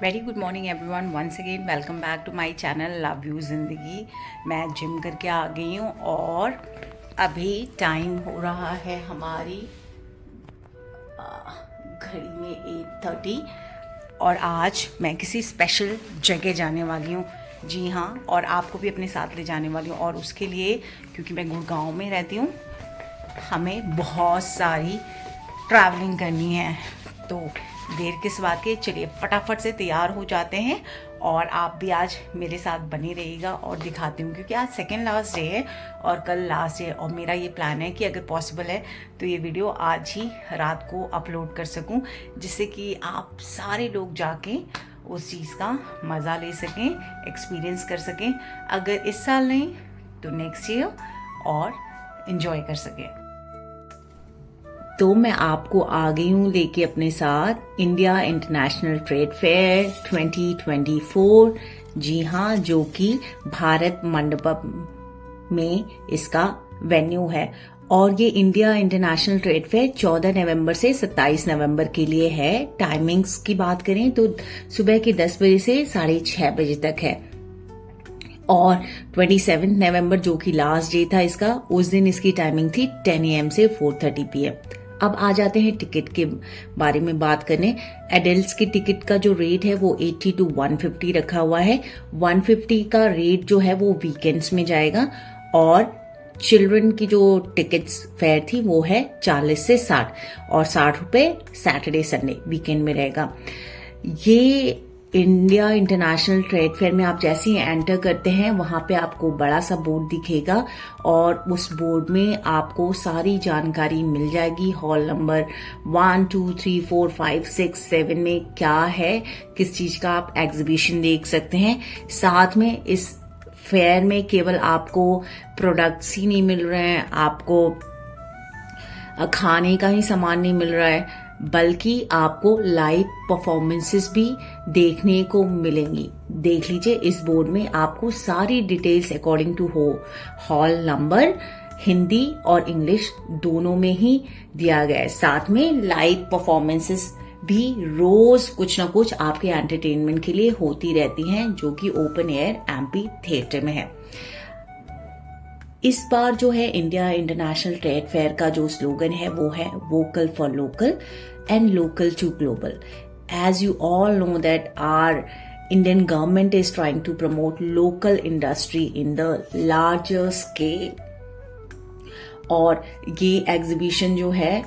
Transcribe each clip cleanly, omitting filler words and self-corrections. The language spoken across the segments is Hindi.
Very good morning everyone, once again welcome back to my channel love you ज़िंदगी। मैं जिम करके आ गई हूँ और अभी टाइम हो रहा है हमारी घड़ी में 8:30 और आज मैं किसी स्पेशल जगह जाने वाली हूँ। जी हाँ, और आपको भी अपने साथ ले जाने वाली हूँ। और उसके लिए, क्योंकि मैं गुड़गांव में रहती हूँ, हमें बहुत सारी ट्रैवलिंग करनी है। तो देर किस बात की, चलिए फटाफट से तैयार हो जाते हैं और आप भी आज मेरे साथ बने रहिएगा और दिखाती हूँ, क्योंकि आज सेकेंड लास्ट डे है और कल लास्ट डे। और मेरा ये प्लान है कि अगर पॉसिबल है तो ये वीडियो आज ही रात को अपलोड कर सकूँ, जिससे कि आप सारे लोग जाके उस चीज़ का मज़ा ले सकें, एक्सपीरियंस कर सकें। अगर इस साल नहीं तो नेक्स्ट ईयर, और इन्जॉय कर सकें। तो मैं आपको आ गई हूँ लेके अपने साथ इंडिया इंटरनेशनल ट्रेड फेयर 2024। जी हाँ, जो कि भारत मंडपम में इसका वेन्यू है। और ये इंडिया इंटरनेशनल ट्रेड फेयर 14 नवंबर से 27 नवंबर के लिए है। टाइमिंग्स की बात करें तो सुबह के 10 बजे से 6:30 बजे तक है। और 27 नवंबर जो कि लास्ट डे था इसका, उस दिन इसकी टाइमिंग थी 10 AM से 4:30 PM। अब आ जाते हैं टिकट के बारे में बात करने। एडल्ट्स की टिकट का जो रेट है वो 80 to 150 रखा हुआ है। 150 का रेट जो है वो वीकेंड्स में जाएगा और चिल्ड्रन की जो टिकट्स फेयर थी वो है 40 से 60 और 60 रुपए सैटरडे संडे वीकेंड में रहेगा। ये इंडिया इंटरनेशनल ट्रेड फेयर में आप जैसे ही एंटर करते हैं वहां पे आपको बड़ा सा बोर्ड दिखेगा और उस बोर्ड में आपको सारी जानकारी मिल जाएगी। हॉल नंबर 1, 2, 3, 4, 5, 6, 7 में क्या है, किस चीज का आप एग्जीबिशन देख सकते हैं। साथ में इस फेयर में केवल आपको प्रोडक्ट्स ही नहीं मिल रहे हैं, आपको खाने का ही सामान नहीं मिल रहा है, बल्कि आपको लाइव परफॉर्मेंसेस भी देखने को मिलेंगी। देख लीजिए, इस बोर्ड में आपको सारी details according to hall number Hindi और इंग्लिश दोनों में ही दिया गया है। साथ में लाइव परफॉर्मेंसेस भी रोज कुछ ना कुछ आपके एंटरटेनमेंट के लिए होती रहती हैं, जो कि ओपन एयर एम्पी थिएटर में है। इस बार जो है इंडिया इंटरनेशनल ट्रेड फेयर का जो स्लोगन है वो है vocal for local and local to global. As you all know that our Indian government is trying to promote local industry in the larger scale. और ये एग्जीबिशन जो है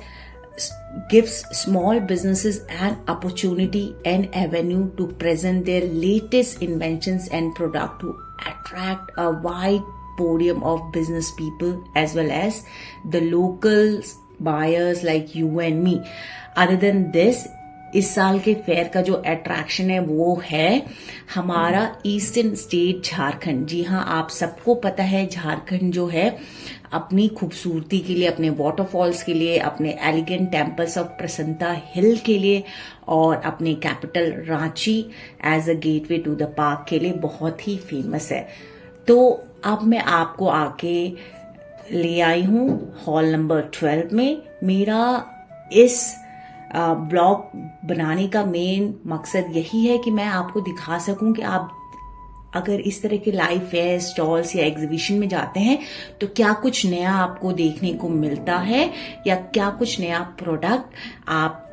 gives small businesses an opportunity and avenue to present their latest inventions and product to attract a wide podium of business people as well as the local buyers like you and me. Other than this, इस साल के फेयर का जो अट्रैक्शन है वो है हमारा ईस्टर्न स्टेट झारखंड। जी हाँ, आप सबको पता है झारखंड जो है अपनी खूबसूरती के लिए, अपने वाटरफॉल्स के लिए, अपने एलिगेंट टेम्पल्स ऑफ प्रसन्नता हिल के लिए और अपने capital Ranchi as a gateway to the park के लिए बहुत ही फेमस है। तो अब मैं आपको आके ले आई हूँ हॉल नंबर 12 में। मेरा इस ब्लॉग बनाने का मेन मकसद यही है कि मैं आपको दिखा सकूं कि आप अगर इस तरह के लाइव फेयर, स्टॉल्स या एग्जीबिशन में जाते हैं तो क्या कुछ नया आपको देखने को मिलता है या क्या कुछ नया प्रोडक्ट आप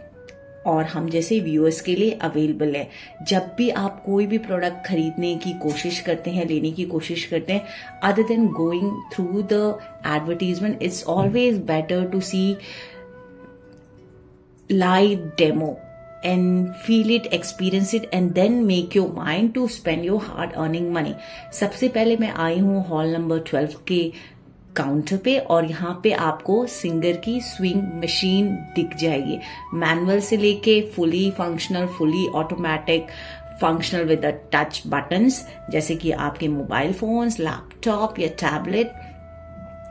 और हम जैसे व्यूअर्स के लिए अवेलेबल है। जब भी आप कोई भी प्रोडक्ट खरीदने की कोशिश करते हैं, लेने की कोशिश करते हैं, other than going through the advertisement, it's always better to see live demo and feel it, experience it and then make your mind to spend your hard earning money. सबसे पहले मैं आई हूँ हॉल नंबर 12 के काउंटर पे और यहाँ पे आपको सिंगर की स्विंग मशीन दिख जाएगी। मैनुअल से लेके fully functional, fully automatic, functional with the touch buttons, जैसे कि आपके मोबाइल फोन्स, लैपटॉप या टैबलेट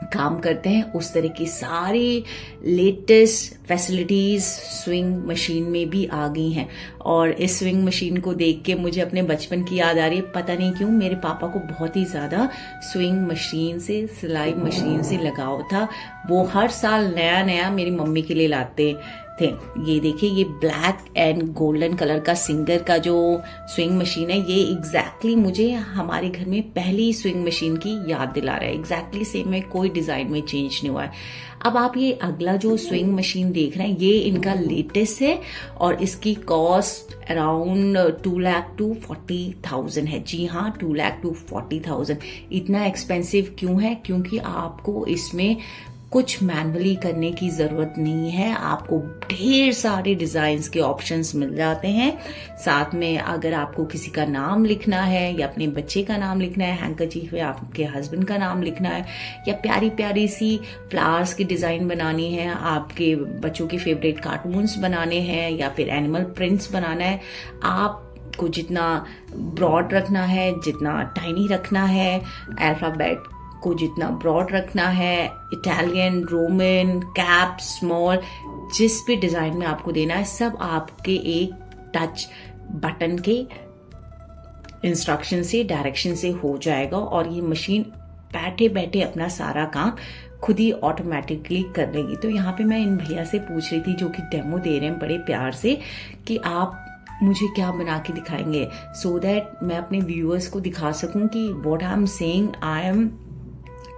काम करते हैं, उस तरह की सारी लेटेस्ट फैसिलिटीज स्विंग मशीन में भी आ गई हैं। और इस स्विंग मशीन को देख के मुझे अपने बचपन की याद आ रही है। पता नहीं क्यों मेरे पापा को बहुत ही ज्यादा स्विंग मशीन से, सिलाई मशीन से लगाव था। वो हर साल नया नया मेरी मम्मी के लिए लाते थे। ये देखिए, ये ब्लैक एंड गोल्डन कलर का सिंगर का जो स्विंग मशीन है, ये एग्जैक्टली मुझे हमारे घर में पहली स्विंग मशीन की याद दिला रहा है। एग्जैक्टली सेम है, कोई डिजाइन में चेंज नहीं हुआ है। अब आप ये अगला जो स्विंग मशीन देख रहे हैं, ये इनका लेटेस्ट है और इसकी कॉस्ट अराउंड 2,40,000 है। जी हाँ, 2,40,000। इतना एक्सपेंसिव क्यों है? क्योंकि आपको इसमें कुछ मैनुअली करने की जरूरत नहीं है। आपको ढेर सारे डिजाइन्स के ऑप्शंस मिल जाते हैं। साथ में अगर आपको किसी का नाम लिखना है या अपने बच्चे का नाम लिखना है, हैंकरचीफ में आपके हस्बैंड का नाम लिखना है, या प्यारी प्यारी सी फ्लावर्स की डिजाइन बनानी है, आपके बच्चों के फेवरेट कार्टून्स बनाने हैं, या फिर एनिमल प्रिंट्स बनाना है, आपको जितना ब्रॉड रखना है, जितना टाइनी रखना है, अल्फाबेट को जितना ब्रॉड रखना है, इटालियन, रोमन, कैप, स्मॉल, जिस भी डिजाइन में आपको देना है, सब आपके एक टच बटन के इंस्ट्रक्शन से, डायरेक्शन से हो जाएगा। और ये मशीन बैठे बैठे अपना सारा काम खुद ही ऑटोमेटिकली कर लेगी। तो यहाँ पे मैं इन भैया से पूछ रही थी, जो कि डेमो दे रहे हैं बड़े प्यार से, कि आप मुझे क्या बना के दिखाएंगे, सो दैट मैं अपने व्यूअर्स को दिखा सकूं कि what I am saying, I am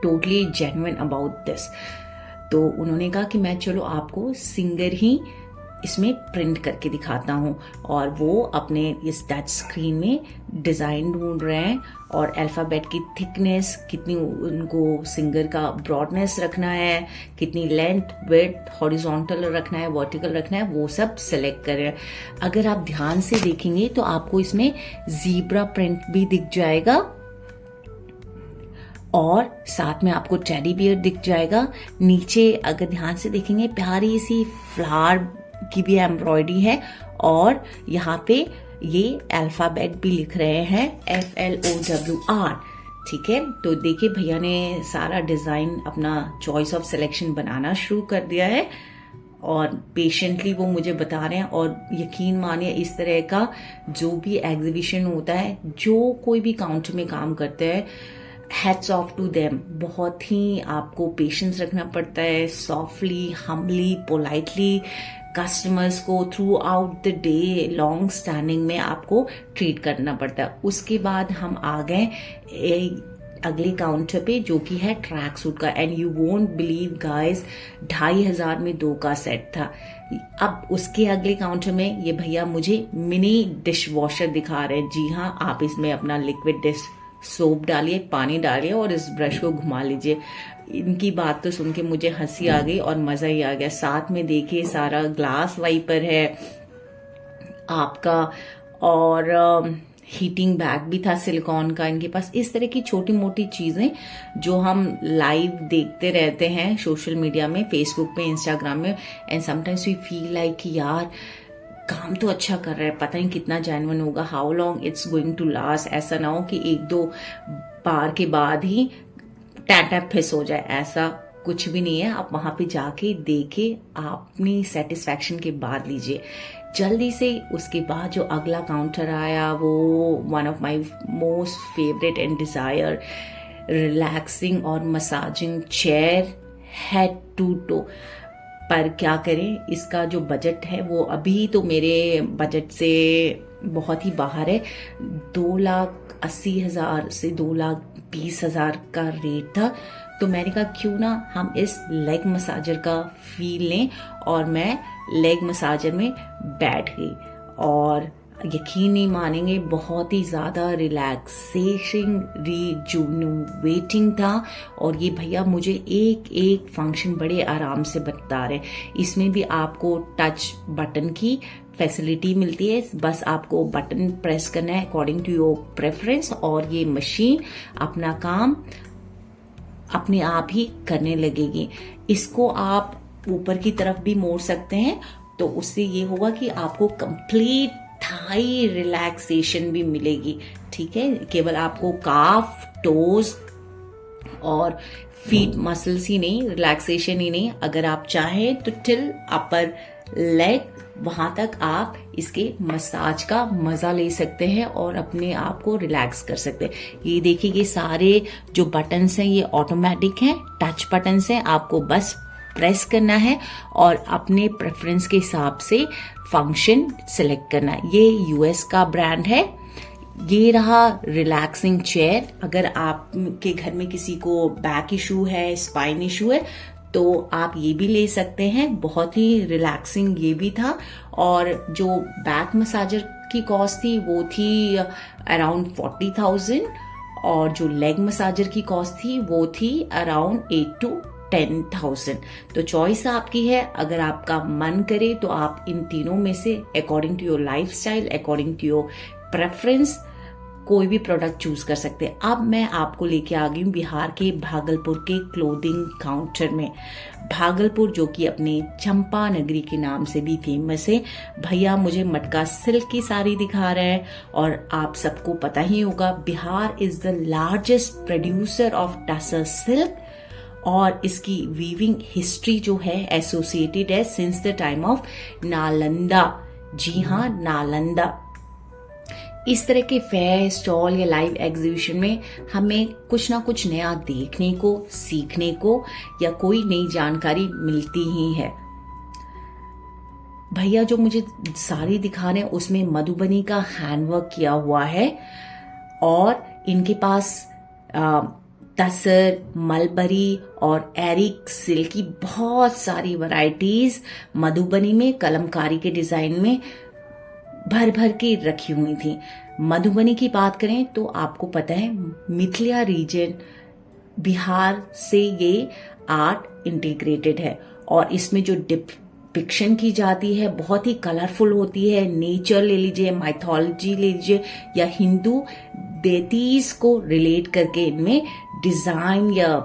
totally genuine about this. तो उन्होंने कहा कि मैं चलो आपको सिंगर ही इसमें प्रिंट करके दिखाता हूँ। और वो अपने इस टच स्क्रीन में डिजाइन ढूंढ रहे हैं और अल्फाबेट की थिकनेस, कितनी उनको सिंगर का ब्रॉडनेस रखना है, कितनी लेंथ, विड्थ, हॉरिजॉन्टल रखना है, वर्टिकल रखना है, वो सब सेलेक्ट कर रहे हैं। अगर आप ध्यान से देखेंगे तो आपको इसमें जीब्रा प्रिंट भी दिख जाएगा और साथ में आपको टेडी बियर दिख जाएगा। नीचे अगर ध्यान से देखेंगे, प्यारी सी फ्लावर की भी एम्ब्रॉयडरी है और यहाँ पे ये अल्फाबेट भी लिख रहे हैं, FLOWR। ठीक है, तो देखिए भैया ने सारा डिजाइन अपना चॉइस ऑफ सिलेक्शन बनाना शुरू कर दिया है और पेशेंटली वो मुझे बता रहे हैं। और यकीन मानिए, इस तरह का जो भी एग्जीबिशन होता है, जो कोई भी काउंटर में काम करते हैं, हैट्स ऑफ टू देम। बहुत ही आपको पेशेंस रखना पड़ता है, सॉफ्टली, हम्बली, पोलाइटली कस्टमर्स को through out the day long standing में आपको ट्रीट करना पड़ता है। उसके बाद हम आ गए अगले काउंटर पे, जो कि है ट्रैक सूट का। And you won't believe guys, 2,500 में 2 का सेट था। अब उसके अगले काउंटर में ये भैया मुझे मिनी डिश वॉशर दिखा रहे हैं। जी हाँ, आप इसमें अपना लिक्विड डिश सोप डालिए, पानी डालिए और इस ब्रश को घुमा लीजिए। इनकी बात तो सुन के मुझे हंसी आ गई और मजा ही आ गया। साथ में देखिए सारा ग्लास वाइपर है आपका और हीटिंग बैग भी था सिलिकॉन का इनके पास। इस तरह की छोटी मोटी चीजें जो हम लाइव देखते रहते हैं सोशल मीडिया में, फेसबुक पे, इंस्टाग्राम में, and sometimes we feel like यार काम तो अच्छा कर रहा है, पता नहीं कितना जेन्युइन होगा, how long it's going to last. ऐसा ना हो कि 1-2 बार के बाद ही टैप फिस हो जाए, ऐसा कुछ भी नहीं है। आप वहां पे जाके देखे, अपनी सेटिस्फैक्शन के बाद लीजिए जल्दी से। उसके बाद जो अगला काउंटर आया वो one of my most favourite and desire, relaxing और massaging chair head to toe. पर क्या करें, इसका जो बजट है वो अभी तो मेरे बजट से बहुत ही बाहर है। 2,80,000 से 2,20,000 का रेट था। तो मैंने कहा क्यों ना हम इस लेग मसाजर का फील लें, और मैं लेग मसाजर में बैठ गई और यकीन नहीं मानेंगे, बहुत ही ज्यादा रिलैक्सेशन, रिजुनवेटिंग था। और ये भैया मुझे एक एक फंक्शन बड़े आराम से बता रहे। इसमें भी आपको टच बटन की फैसिलिटी मिलती है, बस आपको बटन प्रेस करना है अकॉर्डिंग टू योर प्रेफरेंस और ये मशीन अपना काम अपने आप ही करने लगेगी। इसको आप ऊपर की तरफ भी मोड़ सकते हैं, तो उससे ये होगा कि आपको कंप्लीट थाई रिलैक्सेशन भी मिलेगी। ठीक है, केवल आपको काफ, टोज और फीट मसल्स ही नहीं, रिलैक्सेशन ही नहीं, अगर आप चाहें तो टिल अपर लेग, वहां तक आप इसके मसाज का मजा ले सकते हैं और अपने आप को रिलैक्स कर सकते हैं। ये देखिए, ये सारे जो बटन्स हैं ये ऑटोमेटिक हैं, टच बटन्स हैं। आपको बस प्रेस करना है और अपने प्रेफरेंस के हिसाब से फंक्शन सेलेक्ट करना है। ये यूएस का ब्रांड है। ये रहा रिलैक्सिंग चेयर। अगर आपके घर में किसी को बैक इशू है, स्पाइन इशू है, तो आप ये भी ले सकते हैं। बहुत ही रिलैक्सिंग ये भी था। और जो बैक मसाजर की कॉस्ट थी वो थी अराउंड 40,000 और जो लेग मसाजर की कॉस्ट थी वो थी अराउंड 8 to 10,000। तो चॉइस आपकी है। अगर आपका मन करे तो आप इन तीनों में से according to your lifestyle, according to your preference कोई भी प्रोडक्ट चूज कर सकते हैं। अब मैं आपको लेके आ गई हूँ बिहार के भागलपुर के क्लोथिंग काउंटर में। भागलपुर जो कि अपने चंपा नगरी के नाम से भी फेमस है। भैया मुझे मटका सिल्क की साड़ी दिखा रहे हैं और आप सबको पता ही होगा Bihar is the largest producer of tussar silk और इसकी वीविंग हिस्ट्री जो है एसोसिएटेड है since the time of Nalanda. जी हाँ, नालंदा। इस तरह के फेयर, स्टॉल या लाइव एग्जीबिशन में हमें कुछ ना कुछ नया देखने को, सीखने को या कोई नई जानकारी मिलती ही है। भैया जो मुझे साड़ी दिखा रहे हैं उसमें मधुबनी का हैंडवर्क किया हुआ है और इनके पास तसर, मलबरी और एरिक सिल्क की बहुत सारी वैरायटीज मधुबनी में कलमकारी के डिजाइन में भर भर के रखी हुई थी। मधुबनी की बात करें तो आपको पता है मिथिला रीजन बिहार से ये आर्ट इंटीग्रेटेड है और इसमें जो डिपिक्शन की जाती है बहुत ही कलरफुल होती है। नेचर ले लीजिए, माइथोलॉजी ले लीजिए या हिंदू देतीज को रिलेट करके इनमें डिजाइन या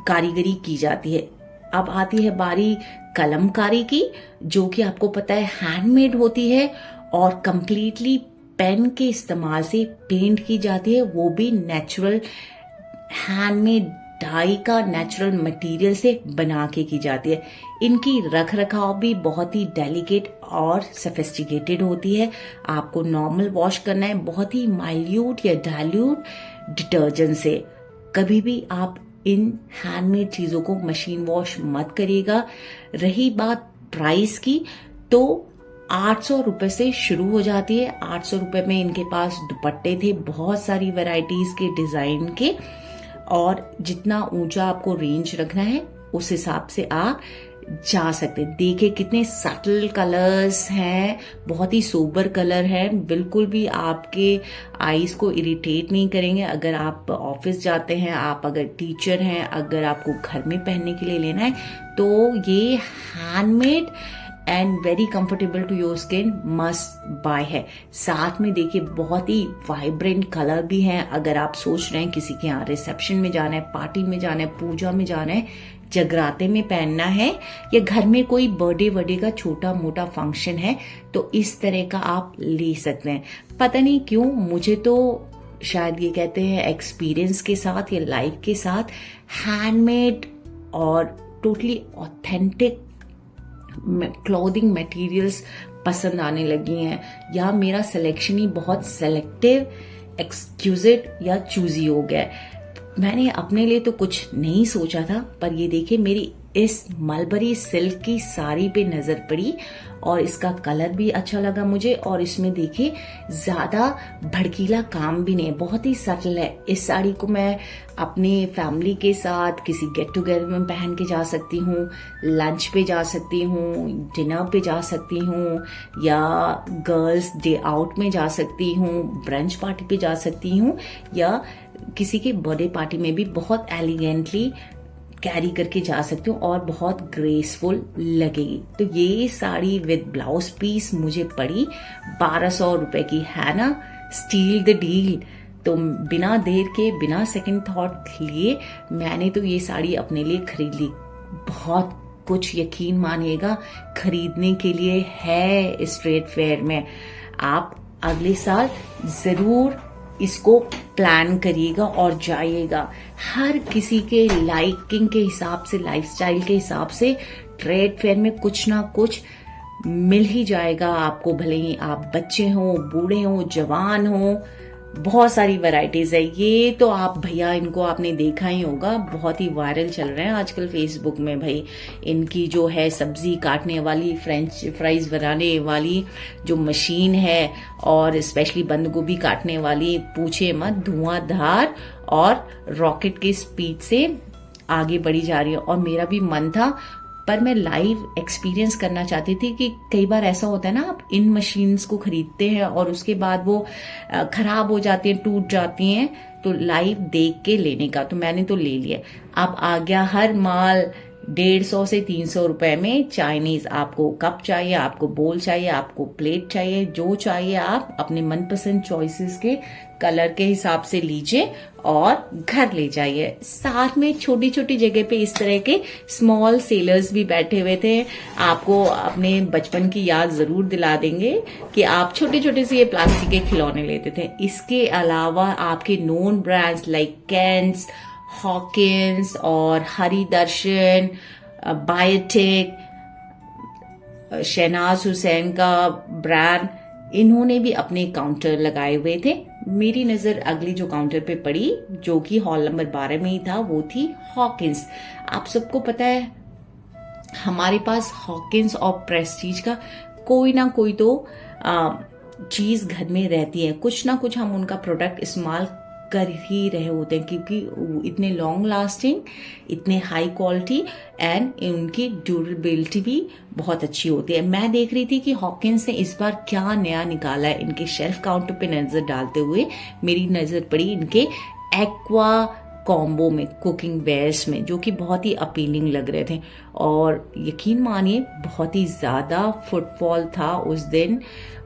कारीगरी की जाती है। अब आती है बारी कलमकारी की, जो कि आपको पता है हैंडमेड होती है और कंप्लीटली पेन के इस्तेमाल से पेंट की जाती है, वो भी नेचुरल हैंडमेड डाई का नेचुरल मटेरियल से बना के की जाती है। इनकी रख रखाव भी बहुत ही डेलिकेट और सोफिस्टिकेटेड होती है। आपको नॉर्मल वॉश करना है बहुत ही माइल्यूट या डाइल्यूट डिटर्जेंट से। कभी भी आप इन हैंडमेड चीजों को मशीन वॉश मत करिएगा। रही बात प्राइस की, तो 800 रुपए से शुरू हो जाती है। 800 रुपए में इनके पास दुपट्टे थे बहुत सारी वैरायटीज के डिजाइन के, और जितना ऊंचा आपको रेंज रखना है उस हिसाब से आप जा सकते हैं। देखिए कितने सटल कलर्स हैं, बहुत ही सोबर कलर है, बिल्कुल भी आपके आईज को इरिटेट नहीं करेंगे। अगर आप ऑफिस जाते हैं, आप अगर टीचर हैं, अगर आपको घर में पहनने के लिए लेना है, तो ये handmade and very comfortable to your skin must buy है। साथ में देखिए बहुत ही वाइब्रेंट कलर भी हैं। अगर आप सोच रहे हैं किसी के यहाँ रिसेप्शन में जाना है, पार्टी में जाना है, पूजा में जाना है, जगराते में पहनना है, या घर में कोई बर्थडे का छोटा मोटा फंक्शन है, तो इस तरह का आप ले सकते हैं। पता नहीं क्यों मुझे तो शायद ये कहते हैं एक्सपीरियंस के साथ या लाइफ के साथ हैंडमेड और टोटली ऑथेंटिक क्लोथिंग मटेरियल्स पसंद आने लगी हैं, या मेरा सिलेक्शन ही बहुत सेलेक्टिव, एक्सक्यूजिट या चूजी हो गया है। मैंने अपने लिए तो कुछ नहीं सोचा था, पर ये देखिए मेरी इस मलबरी सिल्क की साड़ी पे नजर पड़ी और इसका कलर भी अच्छा लगा मुझे, और इसमें देखिए ज्यादा भड़कीला काम भी नहीं, बहुत ही सटल है। इस साड़ी को मैं अपनी फैमिली के साथ किसी गेट टुगेदर में पहन के जा सकती हूँ, लंच पे जा सकती हूँ, डिनर पे जा सकती हूँ, या गर्ल्स डे आउट में जा सकती हूँ, ब्रंच पार्टी पे जा सकती हूँ, या किसी के बर्थडे पार्टी में भी बहुत एलिगेंटली कैरी करके जा सकती हूँ और बहुत ग्रेसफुल लगेगी। तो ये साड़ी विद ब्लाउज पीस मुझे पड़ी 1200 रुपए की, है ना, स्टील द डील। तो बिना देर के, बिना सेकंड थॉट लिए मैंने तो ये साड़ी अपने लिए खरीद ली। बहुत कुछ यकीन मानिएगा खरीदने के लिए है स्ट्रेट फेयर में। आप अगले साल जरूर इसको प्लान करिएगा और जाइएगा। हर किसी के लाइकिंग के हिसाब से, लाइफस्टाइल के हिसाब से ट्रेड फेयर में कुछ ना कुछ मिल ही जाएगा आपको, भले ही आप बच्चे हो, बूढ़े हो, जवान हो, बहुत सारी वैरायटीज है। ये तो आप भैया इनको आपने देखा ही होगा, बहुत ही वायरल चल रहे हैं आजकल फेसबुक में भाई। इनकी जो है सब्जी काटने वाली, फ्रेंच फ्राइज बनाने वाली जो मशीन है, और स्पेशली बंद गोभी काटने वाली, पूछे मत, धुआंधार और रॉकेट की स्पीड से आगे बढ़ी जा रही है। और मेरा भी मन था, पर मैं लाइव एक्सपीरियंस करना चाहती थी कि कई बार ऐसा होता है ना, आप इन मशीन्स को खरीदते हैं और उसके बाद वो खराब हो जाती हैं, टूट जाती हैं, तो लाइव देख के लेने का। तो मैंने तो ले लिया। अब आ गया हर माल 150 से 300 रुपए में चाइनीज। आपको कप चाहिए, आपको बोल चाहिए, आपको प्लेट चाहिए, जो चाहिए आप अपने मनपसंद चॉइसेस के कलर के हिसाब से लीजिए और घर ले जाइए। साथ में छोटी छोटी जगह पे इस तरह के स्मॉल सेलर्स भी बैठे हुए थे। आपको अपने बचपन की याद जरूर दिला देंगे कि आप छोटे छोटे से ये प्लास्टिक के खिलौने लेते थे। इसके अलावा आपके नोन ब्रांड्स लाइक कैंस, हॉकिंस और हरि दर्शन, बायोटेक, शहनाज हुसैन का ब्रांड, इन्होंने भी अपने काउंटर लगाए हुए थे। मेरी नजर अगली जो काउंटर पे पड़ी, जो कि हॉल नंबर 12 में ही था, वो थी हॉकिंस। आप सबको पता है हमारे पास हॉकिंस और प्रेस्टीज का कोई ना कोई तो चीज घर में रहती है। कुछ ना कुछ हम उनका प्रोडक्ट इस्तेमाल कर ही रहे होते हैं, क्योंकि इतने लॉन्ग लास्टिंग, इतने हाई क्वालिटी एंड उनकी ड्यूरेबिलिटी भी बहुत अच्छी होती है। मैं देख रही थी कि हॉकिंस ने इस बार क्या नया निकाला है। इनके शेल्फ काउंटर पे नजर डालते हुए मेरी नजर पड़ी इनके एक्वा कॉम्बो में, कुकिंग वेयर्स में, जो कि बहुत ही अपीलिंग लग रहे थे। और यकीन मानिए बहुत ही ज्यादा फुटफॉल था उस दिन।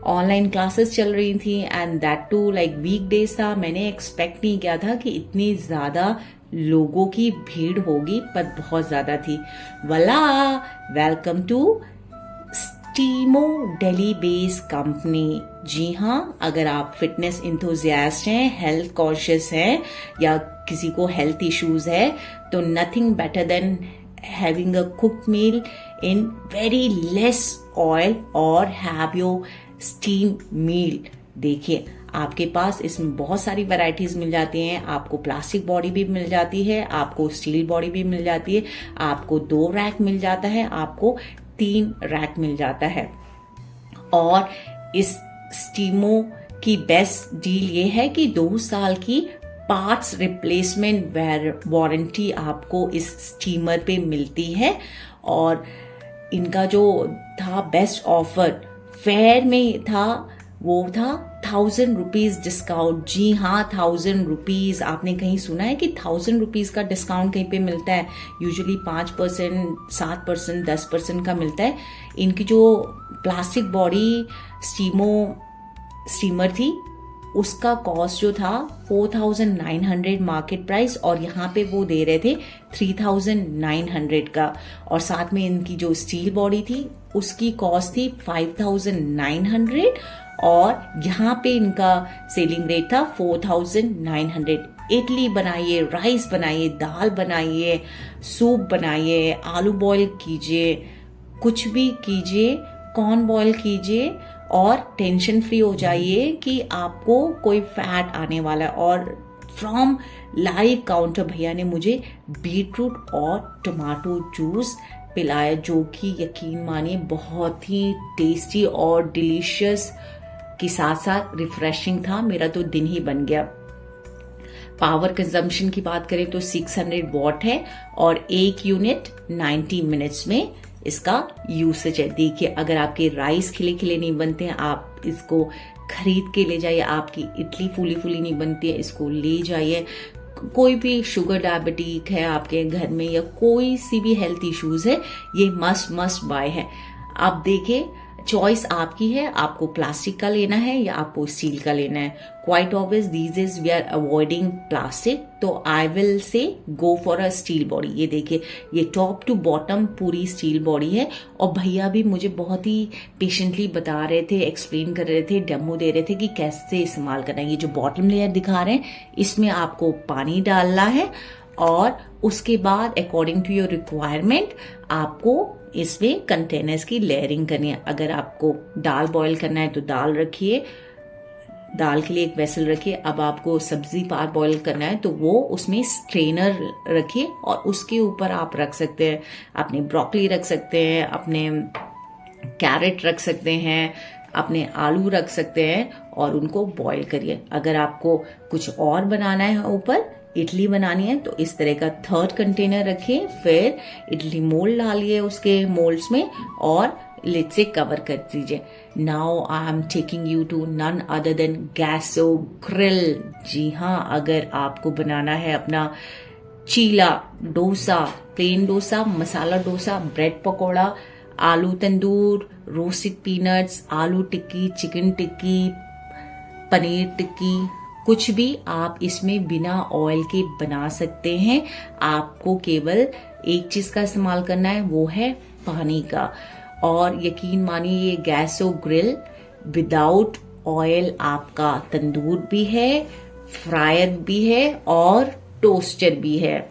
ऑनलाइन क्लासेस चल रही थी and that too like weekdays था। मैंने एक्सपेक्ट नहीं किया था कि इतनी ज्यादा लोगों की भीड़ होगी, पर बहुत ज्यादा थी। Voila welcome to Steamo Delhi based company. जी हाँ, अगर आप फिटनेस इंथुजियास्ट हैं, हेल्थ कॉन्शियस हैं, या किसी को हेल्थ इश्यूज है, तो nothing better than having a cooked meal in very less oil और हैव योर स्टीम मील। देखिए आपके पास इसमें बहुत सारी वैरायटीज मिल जाती हैं। आपको प्लास्टिक बॉडी भी मिल जाती है, आपको स्टील बॉडी भी मिल जाती है, आपको 2 रैक मिल जाता है, आपको 3 रैक मिल जाता है। और इस स्टीमो की बेस्ट डील ये है कि 2 साल की पार्ट्स रिप्लेसमेंट वारंटी आपको इस स्टीमर पे मिलती है। और इनका जो था बेस्ट ऑफर फेयर में था, वो था 1000 रुपीज डिस्काउंट। जी हाँ, 1000 रुपीज। आपने कहीं सुना है कि 1000 रुपीज का डिस्काउंट कहीं पे मिलता है? यूजुअली 5%, 7%, 10% का मिलता है। इनकी जो प्लास्टिक बॉडी स्टीमर थी, उसका कॉस्ट जो था 4900 मार्केट प्राइस, और यहाँ पे वो दे रहे थे 3900 का। और साथ में इनकी जो स्टील बॉडी थी उसकी कॉस्ट थी 5900, और यहाँ पे इनका सेलिंग रेट था 4900। इडली बनाइए, राइस बनाइए, दाल बनाइए, सूप बनाइए, आलू बॉईल कीजिए, कुछ भी कीजिए, कॉर्न बॉईल कीजिए, और टेंशन फ्री हो जाइए कि आपको कोई फैट आने वाला है। और फ्रॉम लाइव काउंटर भैया ने मुझे बीटरूट और टमाटो जूस पिलाया, जो कि यकीन मानिए बहुत ही टेस्टी और डिलीशियस के साथ साथ रिफ्रेशिंग था। मेरा तो दिन ही बन गया। पावर कंजम्पशन की बात करें तो 600 वॉट है और 1 यूनिट 90 मिनट्स में इसका यूसेज है। देखिए, अगर आपके राइस खिले खिले नहीं बनते हैं, आप इसको खरीद के ले जाइए। आपकी इडली फूली फूली नहीं बनती है, इसको ले जाइए। कोई भी शुगर डायबिटीक है आपके घर में, या कोई सी भी हेल्थ इश्यूज है, ये मस्ट बाय है। आप देखिए, चॉइस आपकी है, आपको प्लास्टिक का लेना है या आपको स्टील का लेना है। Quite obvious these is we are avoiding plastic, तो I will say go for a steel body. ये देखिए, ये टॉप टू बॉटम पूरी स्टील बॉडी है। और भैया भी मुझे बहुत ही पेशेंटली बता रहे थे, एक्सप्लेन कर रहे थे, डेमो दे रहे थे कि कैसे इस्तेमाल करना है। ये जो बॉटम लेयर दिखा रहे हैं, इसमें आपको पानी डालना है, और उसके बाद अकॉर्डिंग टू योर रिक्वायरमेंट आपको इसमें कंटेनर्स की लेयरिंग करनी है। अगर आपको दाल बॉईल करना है तो दाल रखिए, दाल के लिए एक वेसल रखिए। अब आपको सब्जी पार बॉईल करना है तो वो उसमें स्ट्रेनर रखिए और उसके ऊपर आप रख सकते हैं अपने ब्रोकली, रख सकते हैं अपने कैरेट, रख सकते हैं अपने आलू, रख सकते हैं और उनको बॉईल करिए। अगर आपको कुछ और बनाना है, ऊपर इडली बनानी है, तो इस तरह का थर्ड कंटेनर रखिए। फिर इडली मोल्ड डालिए उसके मोल्ड्स में और लिड से कवर कर दीजिए। Now I am taking you to none other than Gaso grill. जी हाँ, अगर आपको बनाना है अपना chilla dosa, plain dosa, masala dosa, bread pakora, aloo tandoor, roasted peanuts, आलू टिक्की, चिकन टिक्की, पनीर टिक्की, कुछ भी आप इसमें बिना ऑयल के बना सकते हैं। आपको केवल एक चीज का इस्तेमाल करना है, वो है पानी का। और यकीन मानिए ये गैसो ग्रिल विदाउट ऑयल आपका तंदूर भी है, फ्रायर भी है और टोस्टर भी है।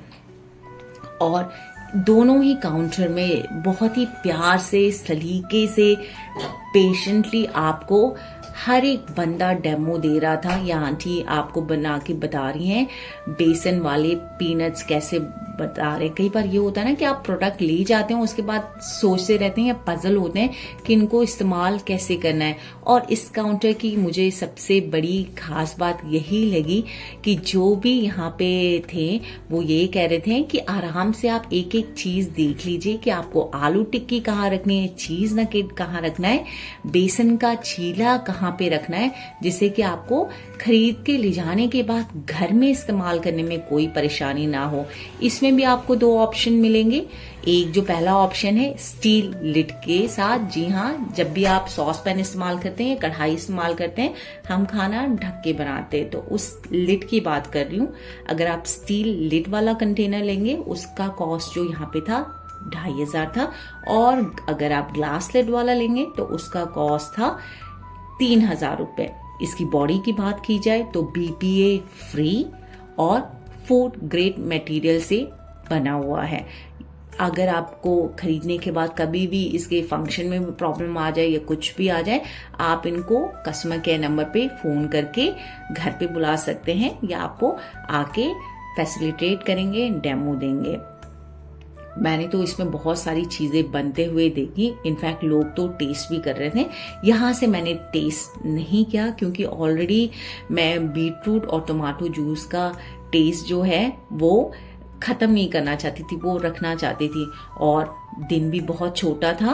और दोनों ही काउंटर में बहुत ही प्यार से, सलीके से, पेशेंटली आपको हर एक बंदा डेमो दे रहा था। ये आंटी आपको बना के बता रही हैं बेसन वाले पीनट्स कैसे बता रहे। कई बार ये होता है ना कि आप प्रोडक्ट ले जाते हैं, उसके बाद सोचते रहते हैं या पजल होते हैं कि इनको इस्तेमाल कैसे करना है। और इस काउंटर की मुझे सबसे बड़ी खास बात यही लगी कि जो भी यहाँ पे थे वो ये कह रहे थे कि आराम से आप एक एक चीज देख लीजिए कि आपको आलू टिक्की कहाँ रखनी है, चीज नगेट कहाँ रखना है, बेसन का चीला कहाँ पे रखना है, जिससे कि आपको खरीद के ले जाने के बाद घर में इस्तेमाल करने में कोई परेशानी ना हो। इसमें भी आपको दो ऑप्शन मिलेंगे। एक जो पहला ऑप्शन है स्टील लिड के साथ। जी हाँ, जब भी आप सॉस पैन इस्तेमाल करते हैं, कढ़ाई इस्तेमाल करते हैं, हम खाना ढक के बनाते हैं, तो उस लिड की बात कर रही हूँ। अगर आप स्टील लिड वाला कंटेनर लेंगे, उसका कॉस्ट जो यहाँ पे था 2500 था। और अगर आप ग्लास लिड वाला लेंगे तो उसका कॉस्ट था 3000 रुपए। इसकी बॉडी की बात की जाए तो BPA फ्री और फूड ग्रेड मटेरियल से बना हुआ है। अगर आपको खरीदने के बाद कभी भी इसके फंक्शन में प्रॉब्लम आ जाए या कुछ भी आ जाए, आप इनको कस्टमर केयर नंबर पे फोन करके घर पे बुला सकते हैं या आपको आके फैसिलिटेट करेंगे, डेमो देंगे। मैंने तो इसमें बहुत सारी चीजें बनते हुए देखी। इनफैक्ट लोग तो टेस्ट भी कर रहे थे। यहाँ से मैंने टेस्ट नहीं किया क्योंकि ऑलरेडी मैं बीटरूट और टमाटो जूस का टेस्ट जो है वो खत्म नहीं करना चाहती थी, वो रखना चाहती थी। और दिन भी बहुत छोटा था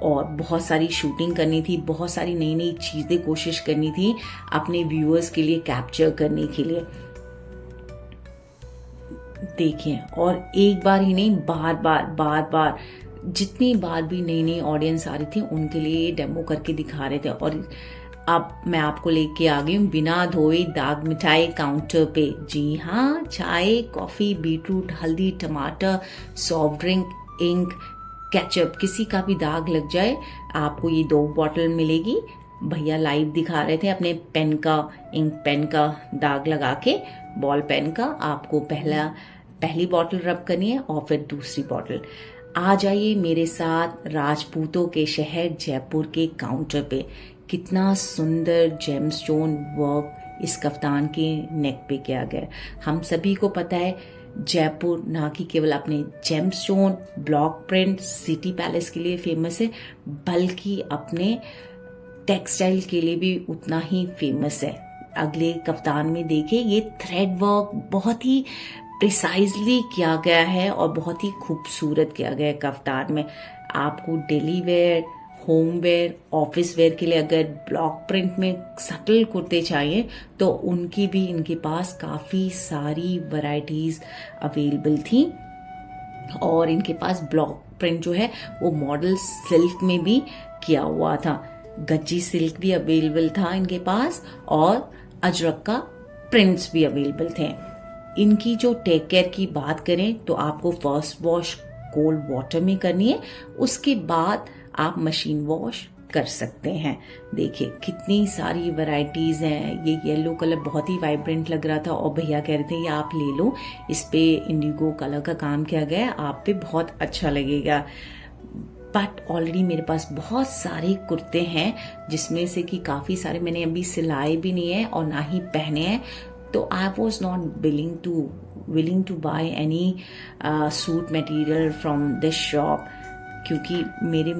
और बहुत सारी शूटिंग करनी थी, बहुत सारी नई नई चीजें कोशिश करनी थी अपने व्यूअर्स के लिए कैप्चर करने के लिए। देखिए, और एक बार ही नहीं, बार बार जितनी बार भी नई नई ऑडियंस आ रही थी उनके लिए डेमो करके दिखा रहे थे। और अब मैं आपको लेके आ गई हूँ बिना धोए दाग मिठाई काउंटर पे। जी हाँ, चाय, कॉफी, बीटरूट, हल्दी, टमाटर, सॉफ्ट ड्रिंक, इंक, केचप, किसी का भी दाग लग जाए आपको ये 2 बॉटल मिलेगी। भैया लाइव दिखा रहे थे अपने पेन का, इंक पेन का दाग लगा के, बॉल पेन का। आपको पहली बॉटल रब करनी है और फिर दूसरी बॉटल। आ जाइए मेरे साथ राजपूतों के शहर जयपुर के काउंटर पे। कितना सुंदर जेमस्टोन वर्क इस कफ्तान के नेक पे किया गया। हम सभी को पता है जयपुर ना कि केवल अपने gemstone, block print, city palace के लिए फेमस है, बल्कि अपने टेक्सटाइल के लिए भी उतना ही फेमस है। अगले कफ्तान में देखिए, ये थ्रेड वर्क बहुत ही प्रिसाइजली किया गया है और बहुत ही खूबसूरत किया गया है कफ्तान में। आपको daily wear, home wear, office wear के लिए अगर ब्लॉक प्रिंट में सटल कुर्ते चाहिए तो उनकी भी इनके पास काफी सारी वैरायटीज अवेलेबल थी। और इनके पास ब्लॉक प्रिंट जो है वो मॉडल सिल्क में भी किया हुआ था। गज्जी सिल्क भी अवेलेबल था इनके पास और अजरक का प्रिंट्स भी अवेलेबल थे। इनकी जो टेक केयर की बात करें तो आपको फर्स्ट वॉश कोल्ड वाटर में करनी है, उसके बाद आप मशीन वॉश कर सकते हैं। देखिए कितनी सारी वैरायटीज हैं। ये येलो कलर बहुत ही वाइब्रेंट लग रहा था और भैया कह रहे थे ये आप ले लो, इस पे इंडिगो कलर का काम किया गया है, आप पे बहुत अच्छा लगेगा। बट ऑलरेडी मेरे पास बहुत सारे कुर्ते हैं, जिसमें से कि काफ़ी सारे मैंने अभी सिलाए भी नहीं है और ना ही पहने हैं। तो I was not willing to buy any suit material from this shop, क्योंकि मेरे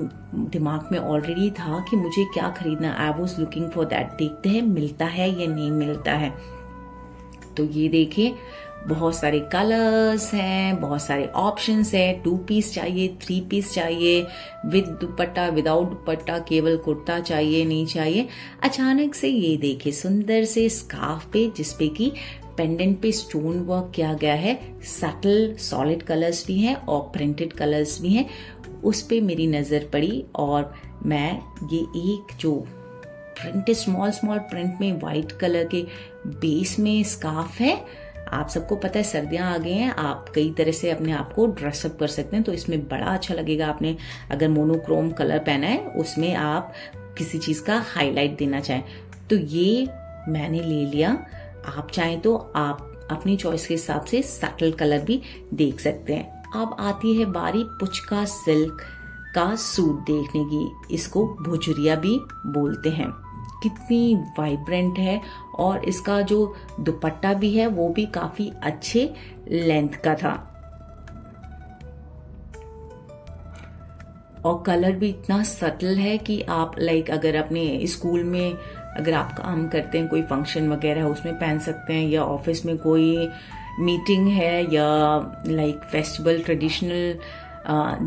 दिमाग में ऑलरेडी था कि मुझे क्या खरीदना। I was looking for that, देखते हैं मिलता है या नहीं मिलता है। तो ये देखिए बहुत सारे कलर्स हैं, बहुत सारे ऑप्शंस है। 2 पीस चाहिए, 3 पीस चाहिए, विद दुपट्टा, विदाउट दुपट्टा, केवल कुर्ता चाहिए, नहीं चाहिए। अचानक से ये देखिए सुंदर से स्कार्फ पे, जिसपे कि पेंडेंट पे स्टोन वर्क किया गया है। सटल सॉलिड कलर्स भी हैं और प्रिंटेड कलर्स भी हैं। उस पे मेरी नज़र पड़ी और मैं ये एक जो प्रिंट, स्मॉल प्रिंट में वाइट कलर के बेस में स्कार्फ है। आप सबको पता है सर्दियां आ गई हैं, आप कई तरह से अपने आप को ड्रेसअप कर सकते हैं, तो इसमें बड़ा अच्छा लगेगा। आपने अगर मोनोक्रोम कलर पहना है, उसमें आप किसी चीज़ का हाईलाइट देना चाहें, तो ये मैंने ले लिया। आप चाहें तो आप अपनी चॉइस के हिसाब से सटल कलर भी देख सकते हैं। अब आती है बारी पुचका सिल्क का सूट देखने की। इसको भुजरिया भी बोलते हैं। कितनी वाइब्रेंट है और इसका जो दुपट्टा भी है वो भी काफी अच्छे लेंथ का था और कलर भी इतना सटल है कि आप अगर अपने स्कूल में अगर आप काम करते हैं, कोई फंक्शन वगैरह है उसमें पहन सकते हैं, या ऑफिस में कोई मीटिंग है या फेस्टिवल ट्रेडिशनल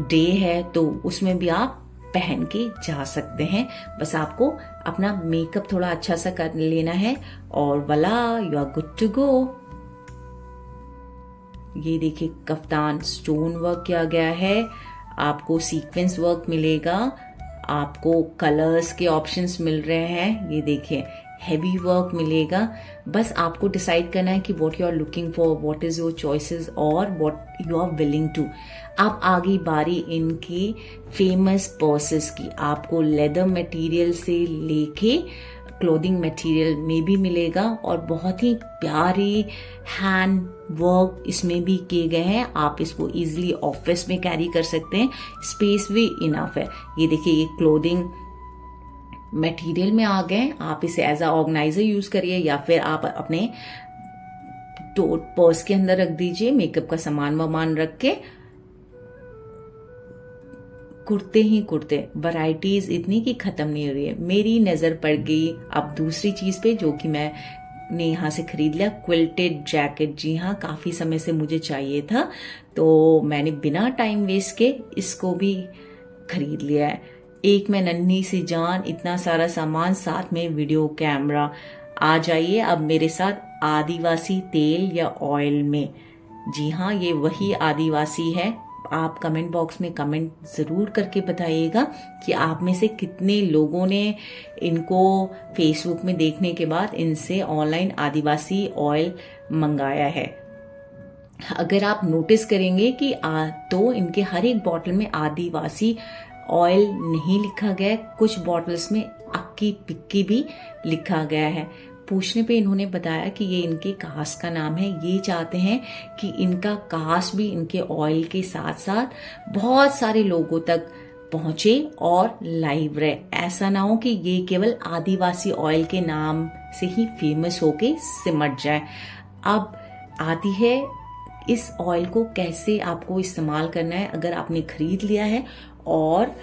डे है, तो उसमें भी आप पहन के जा सकते हैं। बस आपको अपना मेकअप थोड़ा अच्छा सा कर लेना है और वाला you are good to go. ये देखिए कफ्तान स्टोन वर्क किया गया है, आपको सीक्वेंस वर्क मिलेगा, आपको कलर्स के ऑप्शंस मिल रहे हैं। ये देखिए हैवी वर्क मिलेगा। बस आपको डिसाइड करना है कि what you are looking for, what is your choices और what you are willing to. अब आ गई बारी इनकी फेमस पर्सेस की। आपको लेदर मटेरियल से लेके क्लोथिंग मटेरियल में भी मिलेगा और बहुत ही प्यारी हैंड वर्क इसमें भी किए गए हैं। आप इसको इजीली ऑफिस में कैरी कर सकते हैं, स्पेस भी इनफ है। ये देखिए ये क्लोथिंग मटेरियल में आ गए। आप इसे एज अ ऑर्गेनाइजर यूज करिए या फिर आप अपने पर्स के अंदर रख दीजिए, मेकअप का सामान वामान रख के। कुर्ते ही कुर्ते, वैरायटीज इतनी की खत्म नहीं हो रही है। मेरी नजर पड़ गई अब दूसरी चीज पे जो कि मैंने यहाँ से खरीद लिया, क्विल्टेड जैकेट। जी हाँ, काफी समय से मुझे चाहिए था, तो मैंने बिना टाइम वेस्ट के इसको भी खरीद लिया है। एक मैं नन्ही सी जान, इतना सारा सामान, साथ में वीडियो कैमरा। आ जाइए अब मेरे साथ आदिवासी तेल या ऑयल में। जी हाँ, ये वही आदिवासी है। आप कमेंट बॉक्स में कमेंट जरूर करके बताइएगा कि आप में से कितने लोगों ने इनको फेसबुक में देखने के बाद इनसे ऑनलाइन आदिवासी ऑयल मंगाया है। अगर आप नोटिस करेंगे कि तो इनके हर एक बॉटल में आदिवासी ऑयल नहीं लिखा गया है, कुछ बॉटल्स में अक्की पिक्की भी लिखा गया है। पूछने पे इन्होंने बताया कि ये इनके कास्ट का नाम है। ये चाहते हैं कि इनका कास्ट भी इनके ऑयल के साथ साथ बहुत सारे लोगों तक पहुंचे और लाइव रहे। ऐसा ना हो कि ये केवल आदिवासी ऑयल के नाम से ही फेमस होके सिमट जाए। अब आती है इस ऑयल को कैसे आपको इस्तेमाल करना है। अगर आपने खरीद लिया है और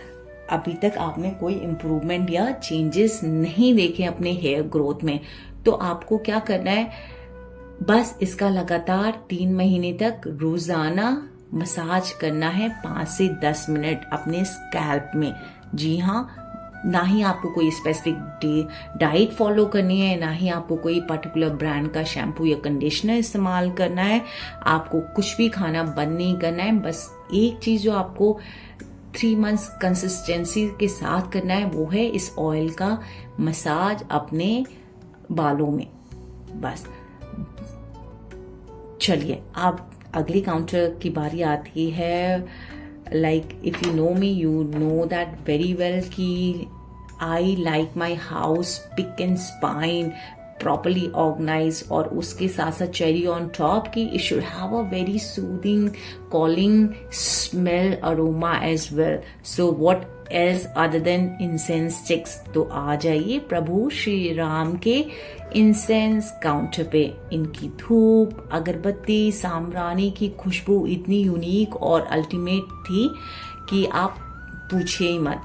अभी तक आपने कोई इम्प्रूवमेंट या चेंजेस नहीं देखे अपने हेयर ग्रोथ में, तो आपको क्या करना है, बस इसका लगातार 3 महीने तक रोजाना मसाज करना है 5 से 10 मिनट अपने स्कैल्प में। जी हाँ, ना ही आपको कोई स्पेसिफिक डाइट फॉलो करनी है, ना ही आपको कोई पर्टिकुलर ब्रांड का शैम्पू या कंडीशनर इस्तेमाल करना है। आपको कुछ भी खाना बंद नहीं करना है। बस एक चीज जो आपको 3 मंथ्स कंसिस्टेंसी के साथ करना है वो है इस ऑयल का मसाज अपने बालों में। बस चलिए अब अगली काउंटर की बारी आती है। If you know me, you know that very well कि I like my house spick and span, properly organise, और उसके साथ साथ चेरी ऑन टॉप की it should have a very soothing calming smell aroma as well. So what else other than incense sticks. तो आ जाइए प्रभु श्री राम के इंसेंस काउंटर पे. इनकी धूप, अगरबत्ती, साम्रानी की खुशबू इतनी यूनिक और अल्टीमेट थी कि आप पूछिए ही मत.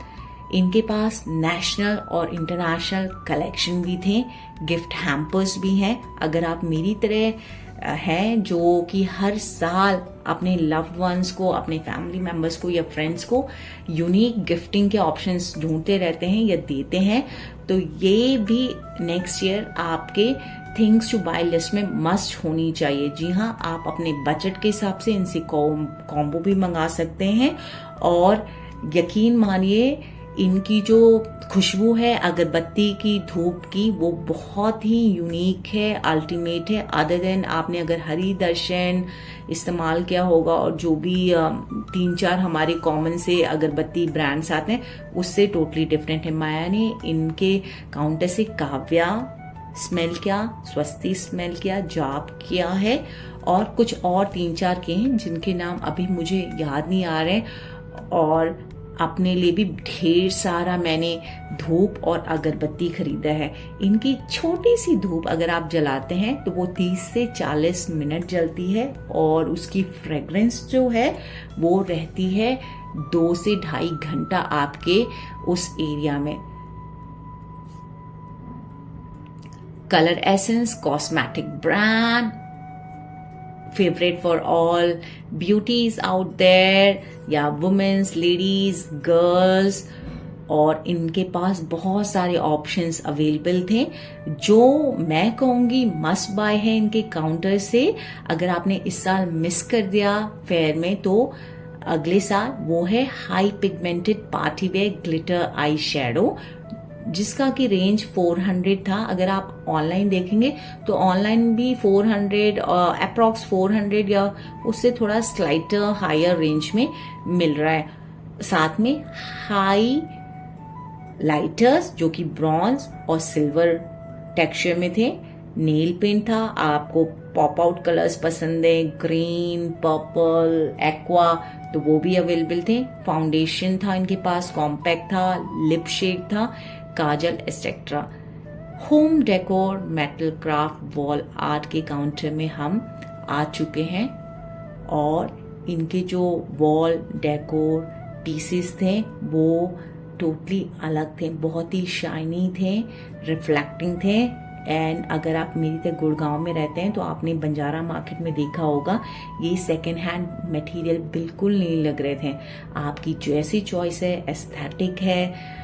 इनके पास नेशनल और इंटरनेशनल कलेक्शन भी थे. गिफ्ट हैम्पर्स भी हैं. अगर आप मेरी तरह हैं जो कि हर साल अपने लव्ड वंस को, अपने फैमिली मेंबर्स को या फ्रेंड्स को यूनिक गिफ्टिंग के ऑप्शंस ढूंढते रहते हैं या देते हैं, तो ये भी नेक्स्ट ईयर आपके थिंग्स टू बाय लिस्ट में मस्ट होनी चाहिए. जी हाँ, आप अपने बजट के हिसाब से इनसे कॉम्बो भी मंगा सकते हैं. और यकीन मानिए इनकी जो खुशबू है अगरबत्ती की, धूप की, वो बहुत ही यूनिक है, अल्टीमेट है. अदर देन आपने अगर हरि दर्शन इस्तेमाल किया होगा और जो भी 3-4 हमारे कॉमन से अगरबत्ती ब्रांड्स आते हैं उससे टोटली डिफरेंट है. माया ने इनके काउंटर से काव्या स्मेल किया, स्वस्ति स्मेल किया, जाप किया है, और कुछ और 3-4 के हैं जिनके नाम अभी मुझे याद नहीं आ रहे. और अपने लिए भी ढेर सारा मैंने धूप और अगरबत्ती खरीदा है. इनकी छोटी सी धूप अगर आप जलाते हैं तो वो 30 से 40 मिनट जलती है, और उसकी फ्रेग्रेंस जो है वो रहती है 2 से 2.5 घंटा आपके उस एरिया में. Colour essence cosmetic brand, favourite for all beauties out there, या वुमेन्स, लेडीज, गर्ल्स. और इनके पास बहुत सारे ऑप्शंस अवेलेबल थे जो मैं कहूंगी मस्ट बाय है इनके काउंटर से. अगर आपने इस साल मिस कर दिया फेयर में तो अगले साल वो है high pigmented party wear glitter eye shadow, जिसका की रेंज 400 था. अगर आप ऑनलाइन देखेंगे तो ऑनलाइन भी 400 अप्रॉक्स 400 या उससे थोड़ा स्लाइट हायर रेंज में मिल रहा है. साथ में हाई लाइटर्स जो कि ब्रॉन्ज और सिल्वर टेक्सचर में थे. नेल पेंट था. आपको पॉप आउट कलर्स पसंद है, ग्रीन, पर्पल, एक्वा, तो वो भी अवेलेबल थे. फाउंडेशन था इनके पास, कॉम्पैक्ट था, लिप शेड था, kajal etcetera. Home decor, metal craft, wall art के काउंटर में हम आ चुके हैं. और इनके जो वॉल डेकोर पीसेस थे वो टोटली अलग थे, बहुत ही शाइनी थे, रिफ्लेक्टिंग थे. एंड अगर आप मेरी तरह गुड़गांव में रहते हैं तो आपने बंजारा मार्केट में देखा होगा ये सेकेंड हैंड मटेरियल बिल्कुल नहीं लग रहे थे. आपकी जैसी चॉइस है, एस्थेटिक है,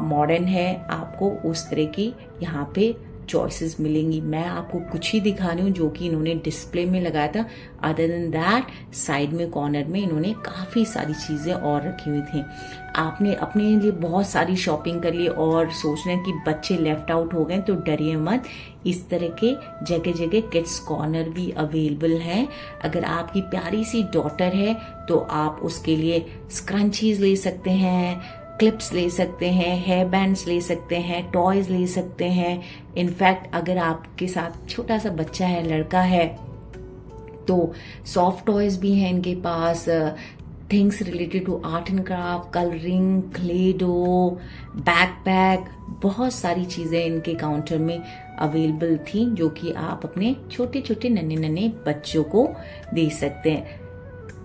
मॉडर्न है, आपको उस तरह की यहाँ पे चॉइसेस मिलेंगी. मैं आपको कुछ ही दिखा रही हूँ जो कि इन्होंने डिस्प्ले में लगाया था. अदर देन दैट साइड में कॉर्नर में इन्होंने काफी सारी चीजें और रखी हुई थी. आपने अपने लिए बहुत सारी शॉपिंग कर ली और सोच रहे हैं कि बच्चे लेफ्ट आउट हो गए, तो डरिए मत. इस तरह के जगह जगह किड्स कॉर्नर भी अवेलेबल हैं. अगर आपकी प्यारी सी डॉटर है तो आप उसके लिए स्क्रंचीज ले सकते हैं, क्लिप्स ले सकते हैं, हेयर बैंड्स ले सकते हैं, टॉयज ले सकते हैं. इनफैक्ट अगर आपके साथ छोटा सा बच्चा है, लड़का है, तो सॉफ्ट टॉयज भी हैं इनके पास. Things related to art and craft, colouring, clay dough, backpack, बहुत सारी चीजें इनके काउंटर में अवेलेबल थी जो कि आप अपने छोटे छोटे नन्हे नन्हे बच्चों को दे सकते हैं.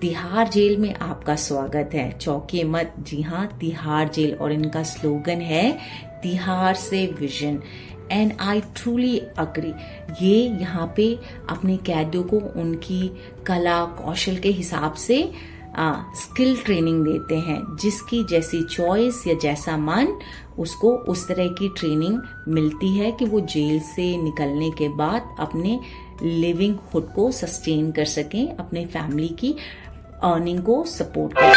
तिहाड़ जेल में आपका स्वागत है, चौंकिए मत. जी हाँ, तिहाड़ जेल, और इनका स्लोगन है तिहाड़ से vision. And I truly agree. ये यहाँ पे अपने कैदियों को उनकी कला कौशल के हिसाब से स्किल ट्रेनिंग देते हैं. जिसकी जैसी चॉइस या जैसा मन, उसको उस तरह की ट्रेनिंग मिलती है कि वो जेल से निकलने के बाद अपने लिविंग हुड को सस्टेन कर सकें, अपने फैमिली की अर्निंग को सपोर्ट कर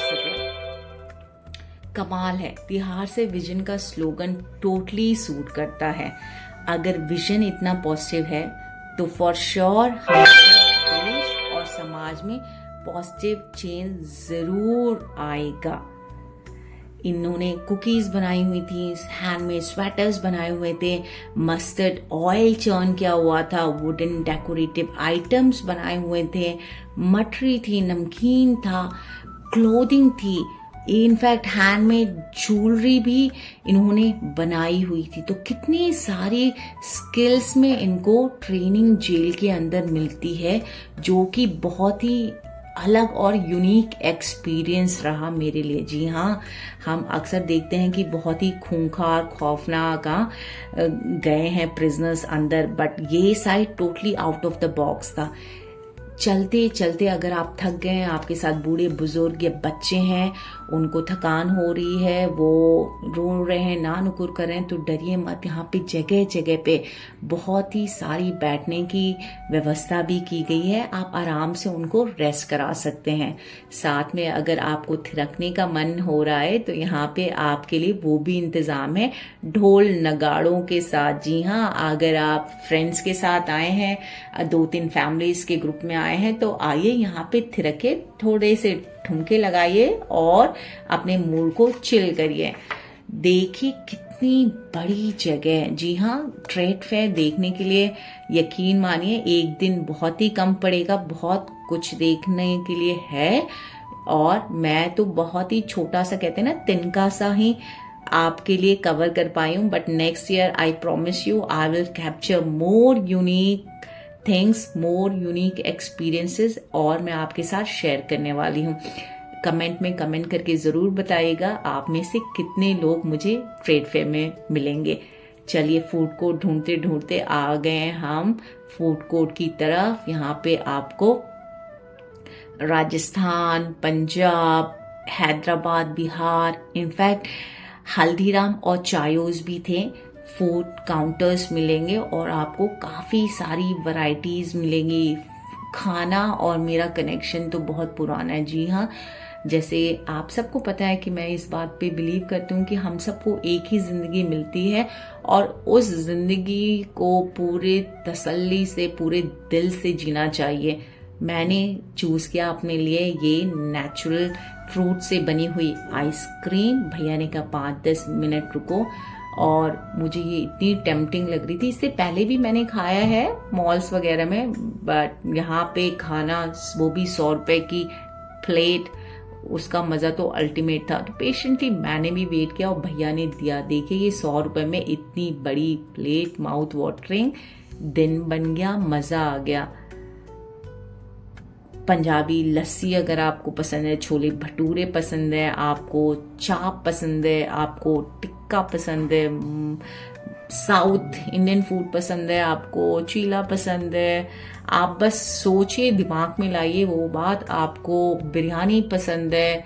सके. कमाल है. तिहाड़ से विजन का स्लोगन टोटली सूट करता है. अगर विजन इतना पॉजिटिव है तो फॉर श्योर हमारे देश और समाज में पॉजिटिव चेंज जरूर आएगा. इन्होंने कुकीज़ बनाई हुई थी, हैंडमेड स्वेटर्स बनाए हुए थे, मस्टर्ड ऑयल चर्न किया हुआ था, वुडन डेकोरेटिव आइटम्स बनाए हुए थे, मठरी थी, नमकीन था, क्लोथिंग थी, इनफैक्ट हैंडमेड ज्वेलरी भी इन्होंने बनाई हुई थी। तो कितनी सारी स्किल्स में इनको ट्रेनिंग जेल के अंदर मिलती है, जो कि बहुत ही अलग और यूनिक एक्सपीरियंस रहा मेरे लिए। जी हाँ, हम अक्सर देखते हैं कि बहुत ही खूंखार खौफनाक गए हैं प्रिजनर्स अंदर, बट ये side totally out of the box था। चलते चलते अगर आप थक गए हैं, आपके साथ बूढ़े बुजुर्ग या बच्चे हैं, उनको थकान हो रही है, वो रो रहे हैं, ना नुकुर कर रहे हैं, तो डरिए मत। यहाँ पे जगह जगह पे बहुत ही सारी बैठने की व्यवस्था भी की गई है, आप आराम से उनको रेस्ट करा सकते हैं। साथ में अगर आपको थिरकने का मन हो रहा है तो यहाँ पे आपके लिए वो भी इंतजाम है, ढोल नगाड़ों के साथ। जी हाँ, अगर आप फ्रेंड्स के साथ आए हैं, 2-3 फैमिलीज के ग्रुप में आए हैं, तो आइए यहाँ पे थिरके, थोड़े से ठुमके लगाइए और अपने मूड को चिल करिए। देखिए कितनी बड़ी जगह है। जी हाँ, ट्रेड फेयर देखने के लिए यकीन मानिए एक दिन बहुत ही कम पड़ेगा, बहुत कुछ देखने के लिए है। और मैं तो बहुत ही छोटा सा, कहते हैं ना, तिनका सा ही आपके लिए कवर कर पाई हूँ, but next year I promise you I will capture more unique things, more unique experiences, और मैं आपके साथ शेयर करने वाली हूँ। कमेंट में कमेंट करके ज़रूर बताइएगा आप में से कितने लोग मुझे ट्रेड फेयर में मिलेंगे। चलिए, फूड कोर्ट ढूंढते ढूंढते आ गए हैं हम फूड कोर्ट की तरफ। यहाँ पे आपको राजस्थान, पंजाब, हैदराबाद, बिहार, इनफैक्ट हल्दीराम और चायोस भी थे। फूड काउंटर्स मिलेंगे और आपको काफ़ी सारी वैरायटीज़ मिलेंगी। खाना और मेरा कनेक्शन तो बहुत पुराना है। जी हाँ, जैसे आप सबको पता है कि मैं इस बात पे बिलीव करती हूँ कि हम सबको एक ही ज़िंदगी मिलती है और उस ज़िंदगी को पूरे तसल्ली से, पूरे दिल से जीना चाहिए। मैंने चूज़ किया अपने लिए ये नेचुरल फ्रूट से बनी हुई आइसक्रीम। भैया ने कहा 5-10 मिनट रुको, और मुझे ये इतनी टेम्पटिंग लग रही थी। इससे पहले भी मैंने खाया है मॉल्स वगैरह में, बट यहाँ पे खाना, वो भी 100 रुपए की प्लेट, उसका मज़ा तो अल्टीमेट था। तो पेशेंटली मैंने भी वेट किया और भैया ने दिया। देखिए ये 100 रुपए में इतनी बड़ी प्लेट, माउथ वाटरिंग, दिन बन गया, मज़ा आ गया। पंजाबी लस्सी अगर आपको पसंद है, छोले भटूरे पसंद है, आपको चाप पसंद है, आपको टिक्का पसंद है, साउथ इंडियन फूड पसंद है, आपको चीला पसंद है, आप बस सोचिए, दिमाग में लाइए वो बात, आपको बिरयानी पसंद है,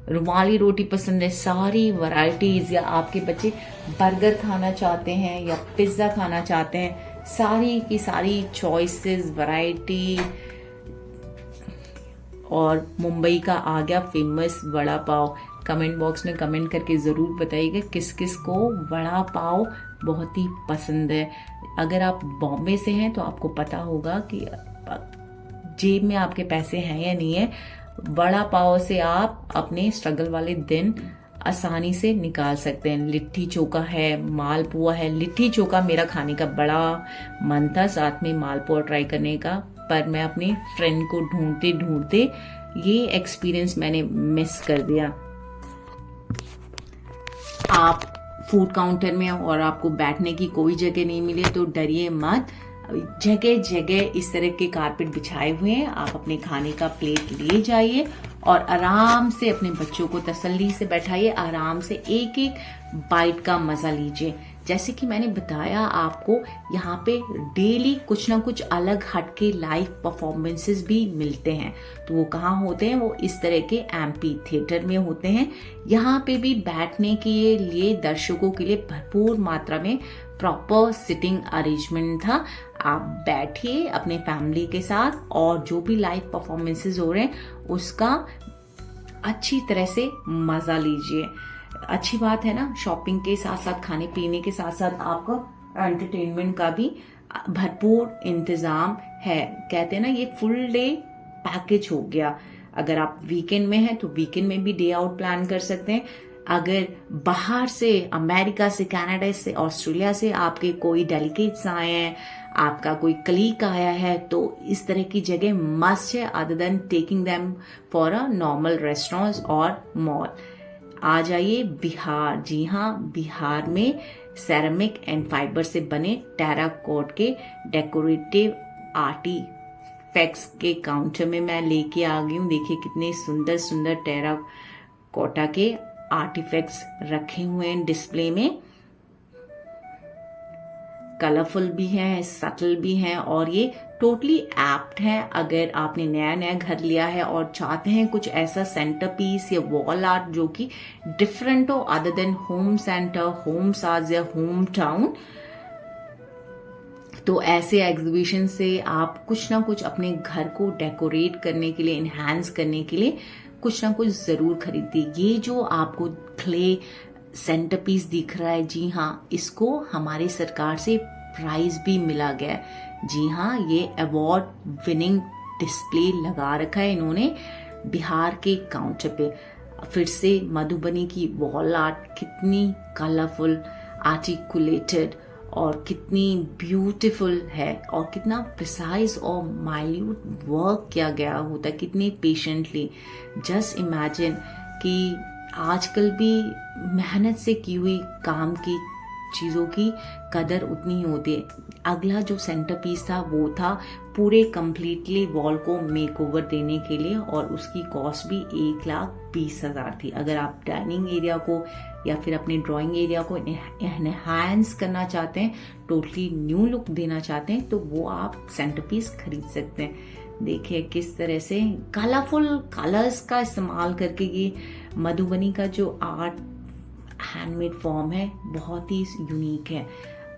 रुमाली रोटी पसंद है, सारी वैरायटीज, या आपके बच्चे बर्गर खाना चाहते हैं या पिज्ज़ा खाना चाहते हैं, सारी की सारी चॉइसेस, वैरायटी। और मुंबई का आ गया famous vada pav. Comment box में कमेंट करके ज़रूर बताइएगा किस किस को वड़ा पाव बहुत ही पसंद है। अगर आप बॉम्बे से हैं तो आपको पता होगा कि जेब में आपके पैसे हैं या नहीं है। वड़ा पाव से आप अपने स्ट्रगल वाले दिन आसानी से निकाल सकते हैं। लिट्टी चोखा है, मालपुआ है। लिट्टी चोखा मेरा खाने का बड़ा मन था, साथ में मालपुआ ट्राई करने का, पर मैं अपने फ्रेंड को ढूंढते ढूंढते ये एक्सपीरियंस मैंने मिस कर दिया। आप फूड काउंटर में और आपको बैठने की कोई जगह नहीं मिले तो डरिए मत, जगह जगह इस तरह के कारपेट बिछाए हुए हैं। आप अपने खाने का प्लेट ले जाइए और आराम से अपने बच्चों को तसल्ली से बैठाइए, आराम से एक एक बाइट का मजा लीजिए। जैसे कि मैंने बताया आपको, यहाँ पे डेली कुछ ना कुछ अलग हटके लाइव परफॉर्मेंसेस भी मिलते हैं। तो वो कहाँ होते हैं? वो इस तरह के एम्पी थिएटर में होते हैं। यहाँ पे भी बैठने के लिए दर्शकों के लिए भरपूर मात्रा में प्रॉपर सिटिंग अरेंजमेंट था। आप बैठिए अपने फैमिली के साथ और जो भी लाइव परफॉर्मेंसेस हो रहे हैं उसका अच्छी तरह से मजा लीजिए। अच्छी बात है ना, शॉपिंग के साथ साथ, खाने पीने के साथ साथ आपका एंटरटेनमेंट का भी भरपूर इंतजाम है। कहते हैं ना, ये फुल डे पैकेज हो गया। अगर आप वीकेंड में हैं तो वीकेंड में भी डे आउट प्लान कर सकते हैं। अगर बाहर से, अमेरिका से, कनाडा से, ऑस्ट्रेलिया से आपके कोई डेलीगेट्स आए हैं, आपका कोई कलीग आया है, तो इस तरह की जगह मस्ट है, other than taking them for a normal restaurants और मॉल। आ जाइए बिहार। जी हाँ, बिहार में सेरेमिक एंड फाइबर से बने टेराकोट के डेकोरेटिव आर्टिफैक्ट्स के काउंटर में मैं लेके आ गई हूँ। देखिए कितने सुंदर सुंदर टेराकोटा के आर्टिफैक्ट्स रखे हुए हैं डिस्प्ले में। कलरफुल भी हैं, सटल भी हैं, और ये टोटली एप्ट है अगर आपने नया नया घर लिया है और चाहते हैं कुछ ऐसा सेंटर पीस या वॉल आर्ट जो कि डिफरेंट हो other than home centre, home साज या होम टाउन। तो ऐसे एग्जीबिशन से आप कुछ ना कुछ अपने घर को डेकोरेट करने के लिए, इनहैंस करने के लिए कुछ ना कुछ जरूर खरीदिए। ये जो आपको क्ले सेंटर पीस दिख रहा है, जी हाँ, इसको हमारी सरकार से प्राइज भी मिला गया है। जी हाँ, ये अवार्ड विनिंग डिस्प्ले लगा रखा है इन्होंने बिहार के काउंटर पे। फिर से मधुबनी की वॉल आर्ट कितनी कलरफुल, आर्टिकुलेटेड और कितनी ब्यूटीफुल है, और कितना प्रिसाइज और माइन्यूट वर्क किया गया होता है, कितने पेशेंटली। जस्ट इमेजिन कि आजकल भी मेहनत से की हुई काम की चीज़ों की कदर उतनी ही होती है। अगला जो सेंटर पीस था वो था पूरे कंप्लीटली वॉल को मेकओवर देने के लिए, और उसकी कॉस्ट भी 1,20,000 थी। अगर आप डाइनिंग एरिया को या फिर अपने ड्राइंग एरिया को एनहांस करना चाहते हैं, टोटली न्यू लुक देना चाहते हैं, तो वो आप सेंटर पीस खरीद सकते हैं। देखिए किस तरह से कलरफुल कलर्स का इस्तेमाल करके ये मधुबनी का जो आर्ट हैंडमेड फॉर्म है बहुत ही यूनिक है।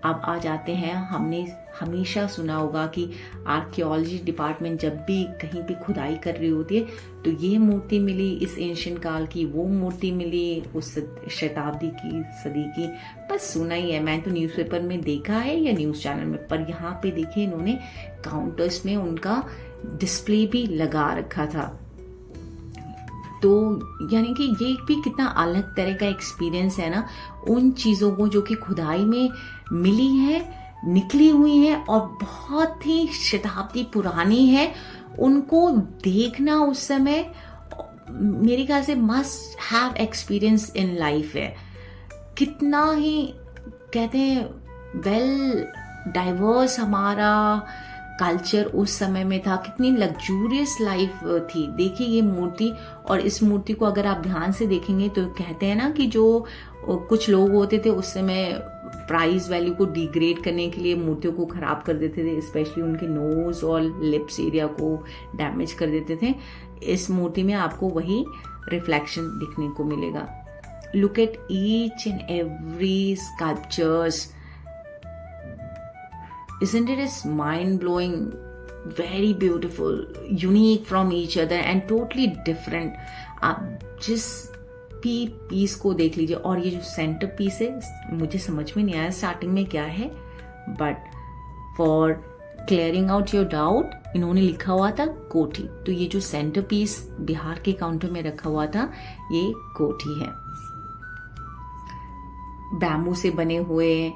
अब आ जाते हैं, हमने हमेशा सुना होगा कि आर्कियोलॉजी डिपार्टमेंट जब भी कहीं पे खुदाई कर रही होती है तो ये मूर्ति मिली इस एंशियंट काल की, वो मूर्ति मिली उस शताब्दी की, सदी की। बस सुना ही है, मैं तो न्यूज़पेपर में देखा है या न्यूज़ चैनल में, पर यहाँ पे देखिए इन्होंने काउंटर्स में उनका डिस्प्ले भी लगा रखा था। तो यानी कि ये भी कितना अलग तरह का एक्सपीरियंस है ना, उन चीज़ों को जो कि खुदाई में मिली है, निकली हुई है और बहुत ही शताब्दी पुरानी है, उनको देखना उस समय मेरे ख्याल से must have experience in life है। कितना ही कहते हैं वेल डाइवर्स हमारा कल्चर उस समय में था, कितनी लग्जूरियस लाइफ थी। देखिए ये मूर्ति, और इस मूर्ति को अगर आप ध्यान से देखेंगे तो कहते हैं ना कि जो कुछ लोग होते थे उस समय प्राइस वैल्यू को डिग्रेड करने के लिए मूर्तियों को खराब कर देते थे, स्पेशली उनके नोज और लिप्स एरिया को डैमेज कर देते थे। इस मूर्ति में आपको वही रिफ्लेक्शन दिखने को मिलेगा। Look at each and every sculptures, isn't it is mind blowing, very beautiful, unique from each other and totally different। आप जिस भी पीस को देख लीजिए, और ये जो सेंटर पीस है मुझे समझ में नहीं आया स्टार्टिंग में क्या है, but for clearing out your doubt इन्होंने लिखा हुआ था कोठी। तो ये जो सेंटर पीस बिहार के काउंटर में रखा हुआ था ये कोठी है। बैम्बू से बने हुए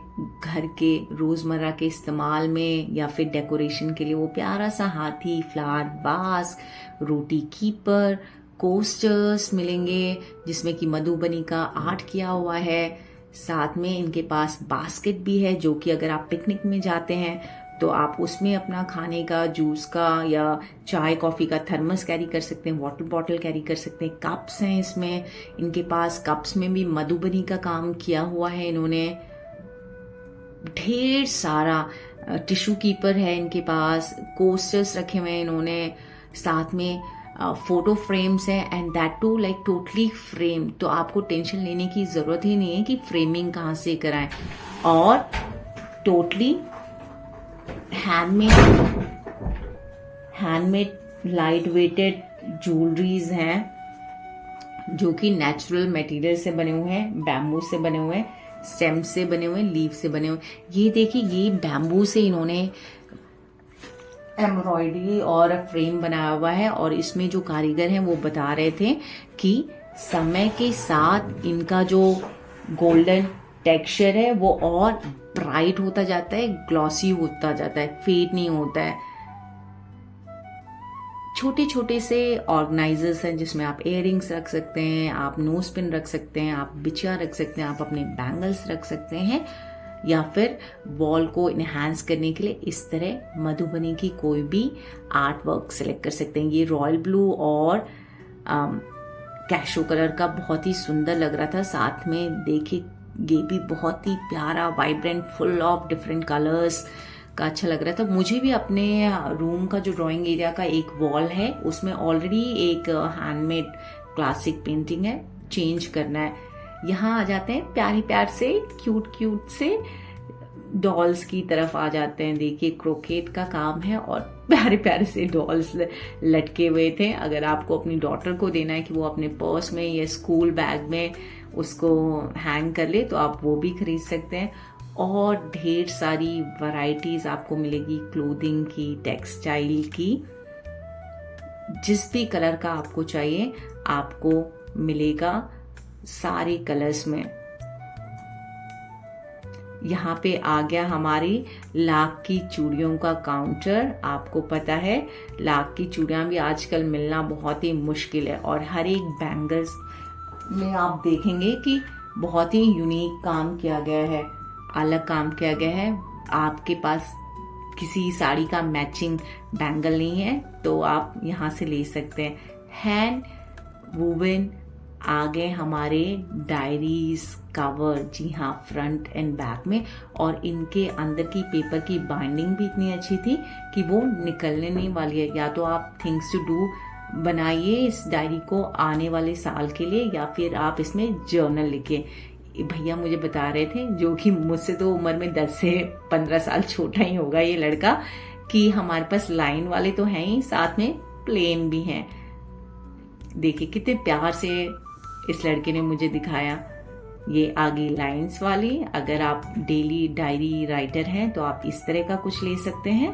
घर के रोजमर्रा के इस्तेमाल में या फिर डेकोरेशन के लिए वो प्यारा सा हाथी, फ्लावर वास, रोटी कीपर, कोस्टर्स मिलेंगे जिसमें कि मधुबनी का आर्ट किया हुआ है। साथ में इनके पास बास्केट भी है जो कि अगर आप पिकनिक में जाते हैं तो आप उसमें अपना खाने का, जूस का या चाय कॉफ़ी का थर्मस कैरी कर सकते हैं, वाटर बॉटल कैरी कर सकते हैं। कप्स हैं इसमें इनके पास, कप्स में भी मधुबनी का काम किया हुआ है इन्होंने। ढेर सारा टिश्यू कीपर है इनके पास, कोस्टर्स रखे हुए हैं इन्होंने, साथ में फोटो फ्रेम्स हैं and that too like totally frame. तो आपको टेंशन लेने की ज़रूरत ही नहीं है कि फ्रेमिंग कहाँ से कराएं, और totally handmade light weighted jewelleries हैं जो कि नेचुरल मटेरियल से बने हुए हैं, बैम्बू से बने हुए हैं, स्टेम से बने हुए, लीफ से बने हुए। ये देखिए ये बैम्बू से इन्होंने एम्ब्रॉयडरी और फ्रेम बनाया हुआ है, और इसमें जो कारीगर हैं वो बता रहे थे कि समय के साथ इनका जो गोल्डन टेक्सचर है वो और ब्राइट होता जाता है, ग्लॉसी होता जाता है, फेड नहीं होता है। छोटे छोटे से ऑर्गेनाइजर्स हैं जिसमें आप इयररिंग्स रख सकते हैं, आप नोज पिन रख सकते हैं, आप बिछिया रख सकते हैं, आप अपने बैंगल्स रख सकते हैं, या फिर वॉल को इनहांस करने के लिए इस तरह मधुबनी की कोई भी आर्ट वर्क सेलेक्ट कर सकते हैं। ये रॉयल ब्लू और कैशो कलर का बहुत ही सुंदर लग रहा था। साथ में देखिए ये भी बहुत ही प्यारा, vibrant, full of different colours का अच्छा लग रहा था। मुझे भी अपने रूम का जो ड्राइंग एरिया का एक वॉल है उसमें ऑलरेडी एक हैंडमेड क्लासिक पेंटिंग है, चेंज करना है। यहाँ आ जाते हैं प्यारी प्यार से क्यूट से डॉल्स की तरफ आ जाते हैं। देखिए क्रोकेट का काम है और प्यारे प्यारे से डॉल्स लटके हुए थे। अगर आपको अपनी डॉटर को देना है कि वो अपने पर्स में या स्कूल बैग में उसको हैंग कर ले तो आप वो भी खरीद सकते हैं। और ढेर सारी वैरायटीज आपको मिलेगी क्लोथिंग की, टेक्सटाइल की, जिस भी कलर का आपको चाहिए आपको मिलेगा सारे कलर्स में। यहाँ पे आ गया हमारी लाख की चूड़ियों का काउंटर। आपको पता है लाख की चूड़ियां भी आजकल मिलना बहुत ही मुश्किल है, और हर एक बैंगल्स में आप देखेंगे कि बहुत ही यूनिक काम किया गया है, अलग काम किया गया है। आपके पास किसी साड़ी का मैचिंग बैंगल नहीं है तो आप यहाँ से ले सकते हैं। हैंड वूवन आ गए हमारे डायरीज कवर, जी हाँ, फ्रंट एंड बैक में, और इनके अंदर की पेपर की बाइंडिंग भी इतनी अच्छी थी कि वो निकलने नहीं वाली है। या तो आप थिंग्स टू डू बनाइए इस डायरी को आने वाले साल के लिए, या फिर आप इसमें जर्नल लिखिए। भैया मुझे बता रहे थे, जो कि मुझसे तो उम्र में 10 से 15 साल छोटा ही होगा ये लड़का, कि हमारे पास लाइन वाले तो हैं ही, साथ में प्लेन भी हैं। देखिए कितने प्यार से इस लड़के ने मुझे दिखाया। ये आगे लाइंस वाली, अगर आप डेली डायरी राइटर हैं तो आप इस तरह का कुछ ले सकते हैं।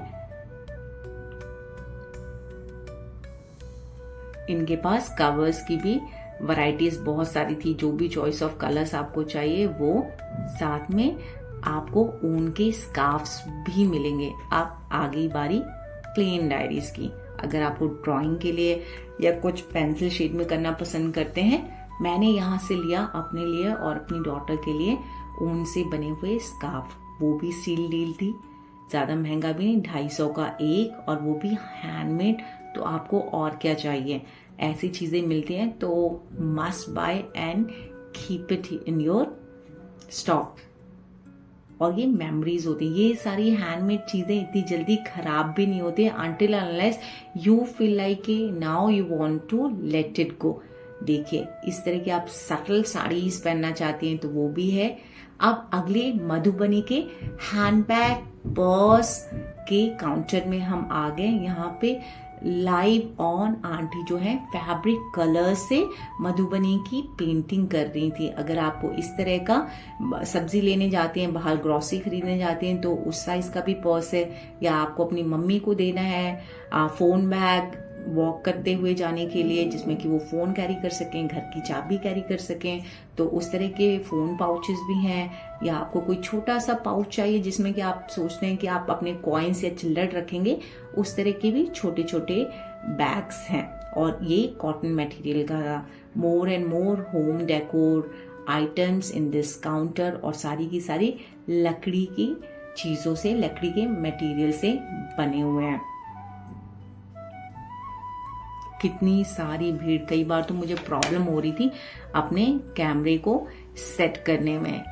इनके पास कवर्स की भी वैरायटीज बहुत सारी थी, जो भी चॉइस ऑफ कलर्स आपको चाहिए वो। साथ में आपको ऊन के स्कार्फ्स भी मिलेंगे। आप आगे बारी प्लेन डायरीज की, अगर आपको ड्राइंग के लिए या कुछ पेंसिल शेड में करना पसंद करते हैं, मैंने यहाँ से लिया अपने लिए और अपनी डॉटर के लिए ऊन से बने हुए स्कार्फ। वो भी सील डील थी, ज्यादा महंगा भी नहीं, 250 का एक, और वो भी हैंडमेड। तो आपको और क्या चाहिए, ऐसी चीजें मिलती हैं तो must buy and keep it in your stock. और ये मेमोरीज होती है, ये सारी हैंडमेड चीजें इतनी जल्दी खराब भी नहीं होती until unless you feel like now you want to let it go. देखिए इस तरह की आप सटल साड़ीज पहनना चाहती हैं तो वो भी है। अब अगले मधुबनी के हैंडबैग पर्स के काउंटर में हम आ गए। यहाँ पे लाइव ऑन आंटी जो है फैब्रिक कलर से मधुबनी की पेंटिंग कर रही थी। अगर आपको इस तरह का सब्जी लेने जाते हैं, बाहर ग्रोसरी खरीदने जाते हैं तो उस साइज का भी पर्स है, या आपको अपनी मम्मी को देना है फोन बैग वॉक करते हुए जाने के लिए, जिसमें कि वो फोन कैरी कर सकें, घर की चाबी कैरी कर सकें, तो उस तरह के फोन पाउचेस भी हैं। या आपको कोई छोटा सा पाउच चाहिए जिसमें कि आप सोचते हैं कि आप अपने कॉइन्स या चिल्लर रखेंगे, उस तरह के भी छोटे छोटे बैग्स हैं। और ये कॉटन मटेरियल का। More and more home decor items in this counter, और सारी की सारी लकड़ी की चीजों से, लकड़ी के मटेरियल से बने हुए हैं। कितनी सारी भीड़, कई बार तो मुझे प्रॉब्लम हो रही थी अपने कैमरे को सेट करने में।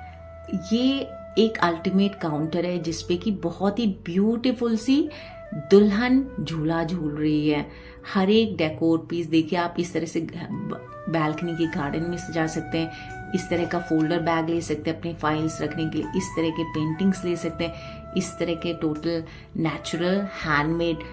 ये एक अल्टीमेट काउंटर है जिसपे कि बहुत ही ब्यूटीफुल सी दुल्हन झूला झूल रही है। हर एक डेकोर पीस देखिए, आप इस तरह से बैल्कनी के गार्डन में सजा सकते हैं। इस तरह का फोल्डर बैग ले सकते हैं अपने फाइल्स रखने के लिए, इस तरह के पेंटिंग्स ले सकते हैं, इस तरह के टोटल नेचुरल हैंडमेड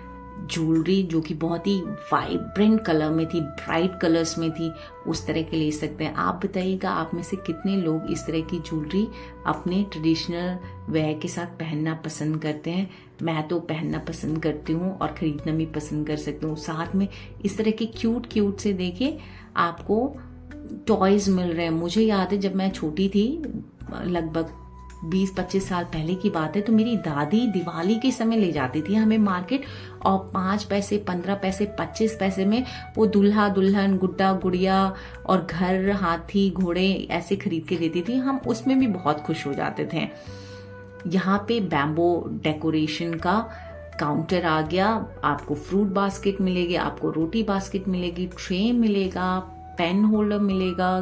ज्वेलरी जो कि बहुत ही वाइब्रेंट कलर में थी, ब्राइट कलर्स में थी, उस तरह के ले सकते हैं। आप बताइएगा आप में से कितने लोग इस तरह की ज्वेलरी अपने ट्रेडिशनल वेयर के साथ पहनना पसंद करते हैं। मैं तो पहनना पसंद करती हूँ और खरीदना भी पसंद कर सकती हूँ। साथ में इस तरह के क्यूट क्यूट से देखिए आपको टॉयज मिल रहे हैं। मुझे याद है जब मैं छोटी थी, लगभग 20-25 साल पहले की बात है, तो मेरी दादी दिवाली के समय ले जाती थी हमें मार्केट, और 5 पैसे, 15 पैसे, 25 पैसे में वो दूल्हा दुल्हन, गुड्डा गुड़िया और घर, हाथी, घोड़े ऐसे खरीद के देती थी। हम उसमें भी बहुत खुश हो जाते थे। यहाँ पे बैम्बो डेकोरेशन का काउंटर आ गया। आपको फ्रूट बास्केट मिलेगी, आपको रोटी बास्केट मिलेगी, ट्रे मिलेगा, पेन होल्डर मिलेगा,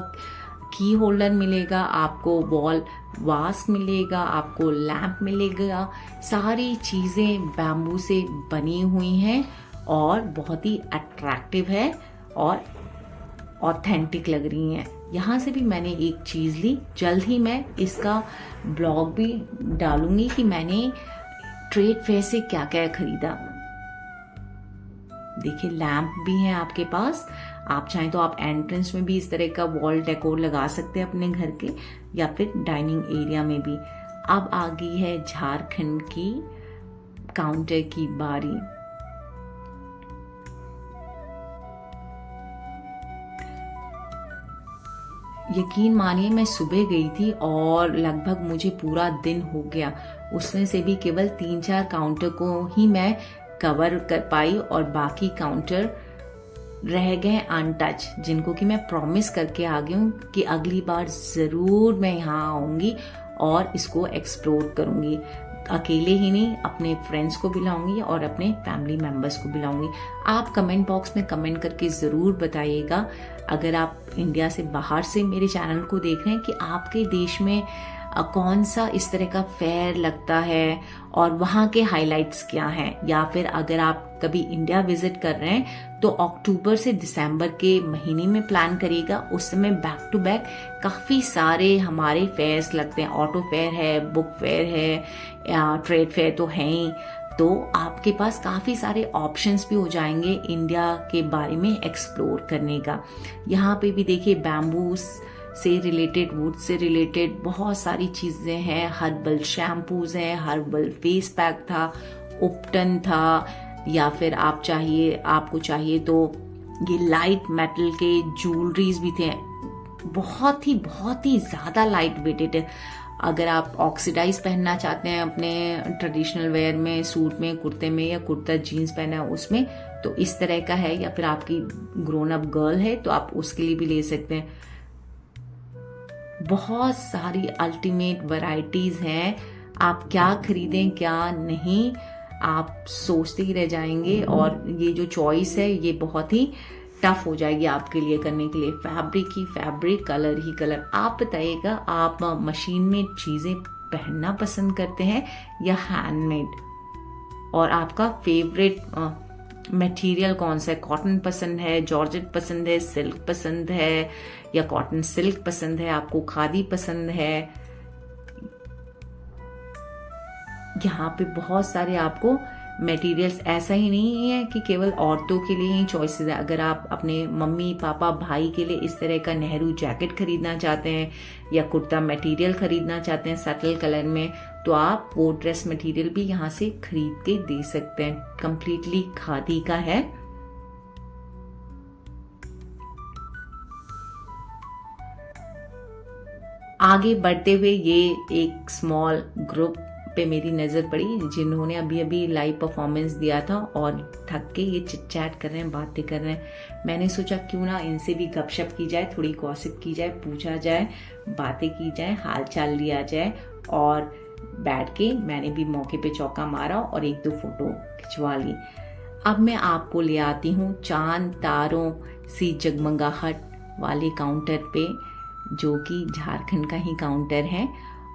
की होल्डर मिलेगा, आपको वॉल वास्क मिलेगा, आपको लैंप मिलेगा। सारी चीज़ें बैम्बू से बनी हुई हैं और बहुत ही अट्रैक्टिव है और ऑथेंटिक लग रही हैं। यहाँ से भी मैंने एक चीज़ ली। जल्द ही मैं इसका ब्लॉग भी डालूंगी कि मैंने ट्रेड फेयर से क्या क्या खरीदा। देखिए लैंप भी है आपके पास। आप चाहें तो आप एंट्रेंस में भी इस तरह का वॉल डेकोर लगा सकते हैं अपने घर के, या फिर डाइनिंग एरिया में भी। अब आ गई है झारखंड की काउंटर की बारी। यकीन मानिए मैं सुबह गई थी और लगभग मुझे पूरा दिन हो गया। उसमें से भी केवल 3-4 काउंटर को ही मैं कवर कर पाई और बाकी काउंटर रह गए अनटच, जिनको कि मैं प्रॉमिस करके आ गई हूँ कि अगली बार ज़रूर मैं यहाँ आऊँगी और इसको एक्सप्लोर करूँगी। अकेले ही नहीं, अपने फ्रेंड्स को भी लाऊंगी और अपने फैमिली मेम्बर्स को भी लाऊंगी। आप कमेंट बॉक्स में कमेंट करके ज़रूर बताइएगा, अगर आप इंडिया से बाहर से मेरे चैनल को देख रहे हैं, कि आपके देश में कौन सा इस तरह का फेयर लगता है और वहाँ के हाइलाइट्स क्या हैं। या फिर अगर आप कभी इंडिया विजिट कर रहे हैं तो अक्टूबर से दिसंबर के महीने में प्लान करिएगा। उस समय बैक टू बैक काफ़ी सारे हमारे फेयर्स लगते हैं। ऑटो फेयर है, बुक फेयर है, ट्रेड फेयर तो है ही। तो आपके पास काफ़ी सारे ऑप्शंस भी हो जाएंगे इंडिया के बारे में एक्सप्लोर करने का। यहाँ पे भी देखिए बैम्बू से रिलेटेड, वुड से रिलेटेड बहुत सारी चीज़ें हैं। हर्बल शैम्पूज हैं, हर्बल फेस पैक था, उपटन था, या फिर आपको चाहिए तो ये लाइट मेटल के ज्वेलरीज भी थे। बहुत ही ज़्यादा लाइट वेटेड है। अगर आप ऑक्सीडाइज पहनना चाहते हैं अपने ट्रेडिशनल वेयर में, सूट में, कुर्ते में, या कुर्ता जीन्स पहना है उसमें, तो इस तरह का है। या फिर आपकी ग्रोन अप गर्ल है तो आप उसके लिए भी ले सकते हैं। बहुत सारी अल्टीमेट वैरायटीज हैं। आप क्या खरीदें क्या नहीं, आप सोचते ही रह जाएंगे। और ये जो चॉइस है ये बहुत ही टफ हो जाएगी आपके लिए करने के लिए। फैब्रिक ही फैब्रिक, कलर ही कलर। आप बताइएगा, आप मशीन में चीज़ें पहनना पसंद करते हैं या हैंडमेड, और आपका फेवरेट मटेरियल कौन सा है? कॉटन पसंद है, जॉर्जेट पसंद है, सिल्क पसंद है, या कॉटन सिल्क पसंद है, आपको खादी पसंद है? यहाँ पे बहुत सारे आपको मटेरियल्स, ऐसा ही नहीं है कि केवल औरतों के लिए ही चॉइसेस है। अगर आप अपने मम्मी पापा भाई के लिए इस तरह का नेहरू जैकेट खरीदना चाहते हैं या कुर्ता मटेरियल खरीदना चाहते हैं सटल कलर में, तो आप वो ड्रेस मटेरियल भी यहाँ से खरीद के दे सकते हैं। कंप्लीटली खादी का है। आगे बढ़ते हुए ये एक स्मॉल ग्रुप पे मेरी नज़र पड़ी, जिन्होंने अभी अभी लाइव परफॉर्मेंस दिया था और थक के ये चिट चैट कर रहे हैं, बातें कर रहे हैं। मैंने सोचा क्यों ना इनसे भी गपशप की जाए, थोड़ी गॉसिप की जाए, पूछा जाए, बातें की जाए, हाल चाल लिया जाए। और बैठ के मैंने भी मौके पे चौका मारा और 1-2 फोटो खिंचवा ली। अब मैं आपको ले आती हूँ चांद तारों सी जगमगाहट वाले काउंटर पे, जो कि झारखंड का ही काउंटर है,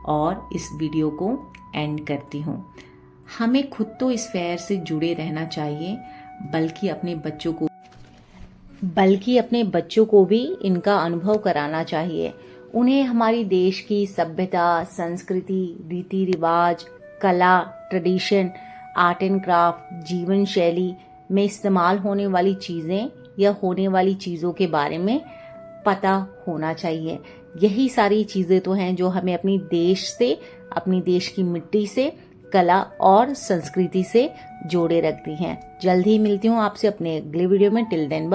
और इस वीडियो को एंड करती हूँ। हमें खुद तो इस फेयर से जुड़े रहना चाहिए, बल्कि अपने बच्चों को भी इनका अनुभव कराना चाहिए। उन्हें हमारी देश की सभ्यता, संस्कृति, रीति रिवाज, कला, ट्रेडिशन, आर्ट एंड क्राफ्ट, जीवन शैली में इस्तेमाल होने वाली चीज़ें या होने वाली चीज़ों के बारे में पता होना चाहिए। यही सारी चीज़ें तो हैं जो हमें अपनी देश से, अपनी देश की मिट्टी से, कला और संस्कृति से जोड़े रखती हैं। जल्द ही मिलती हूँ आपसे अपने अगले वीडियो में। Till then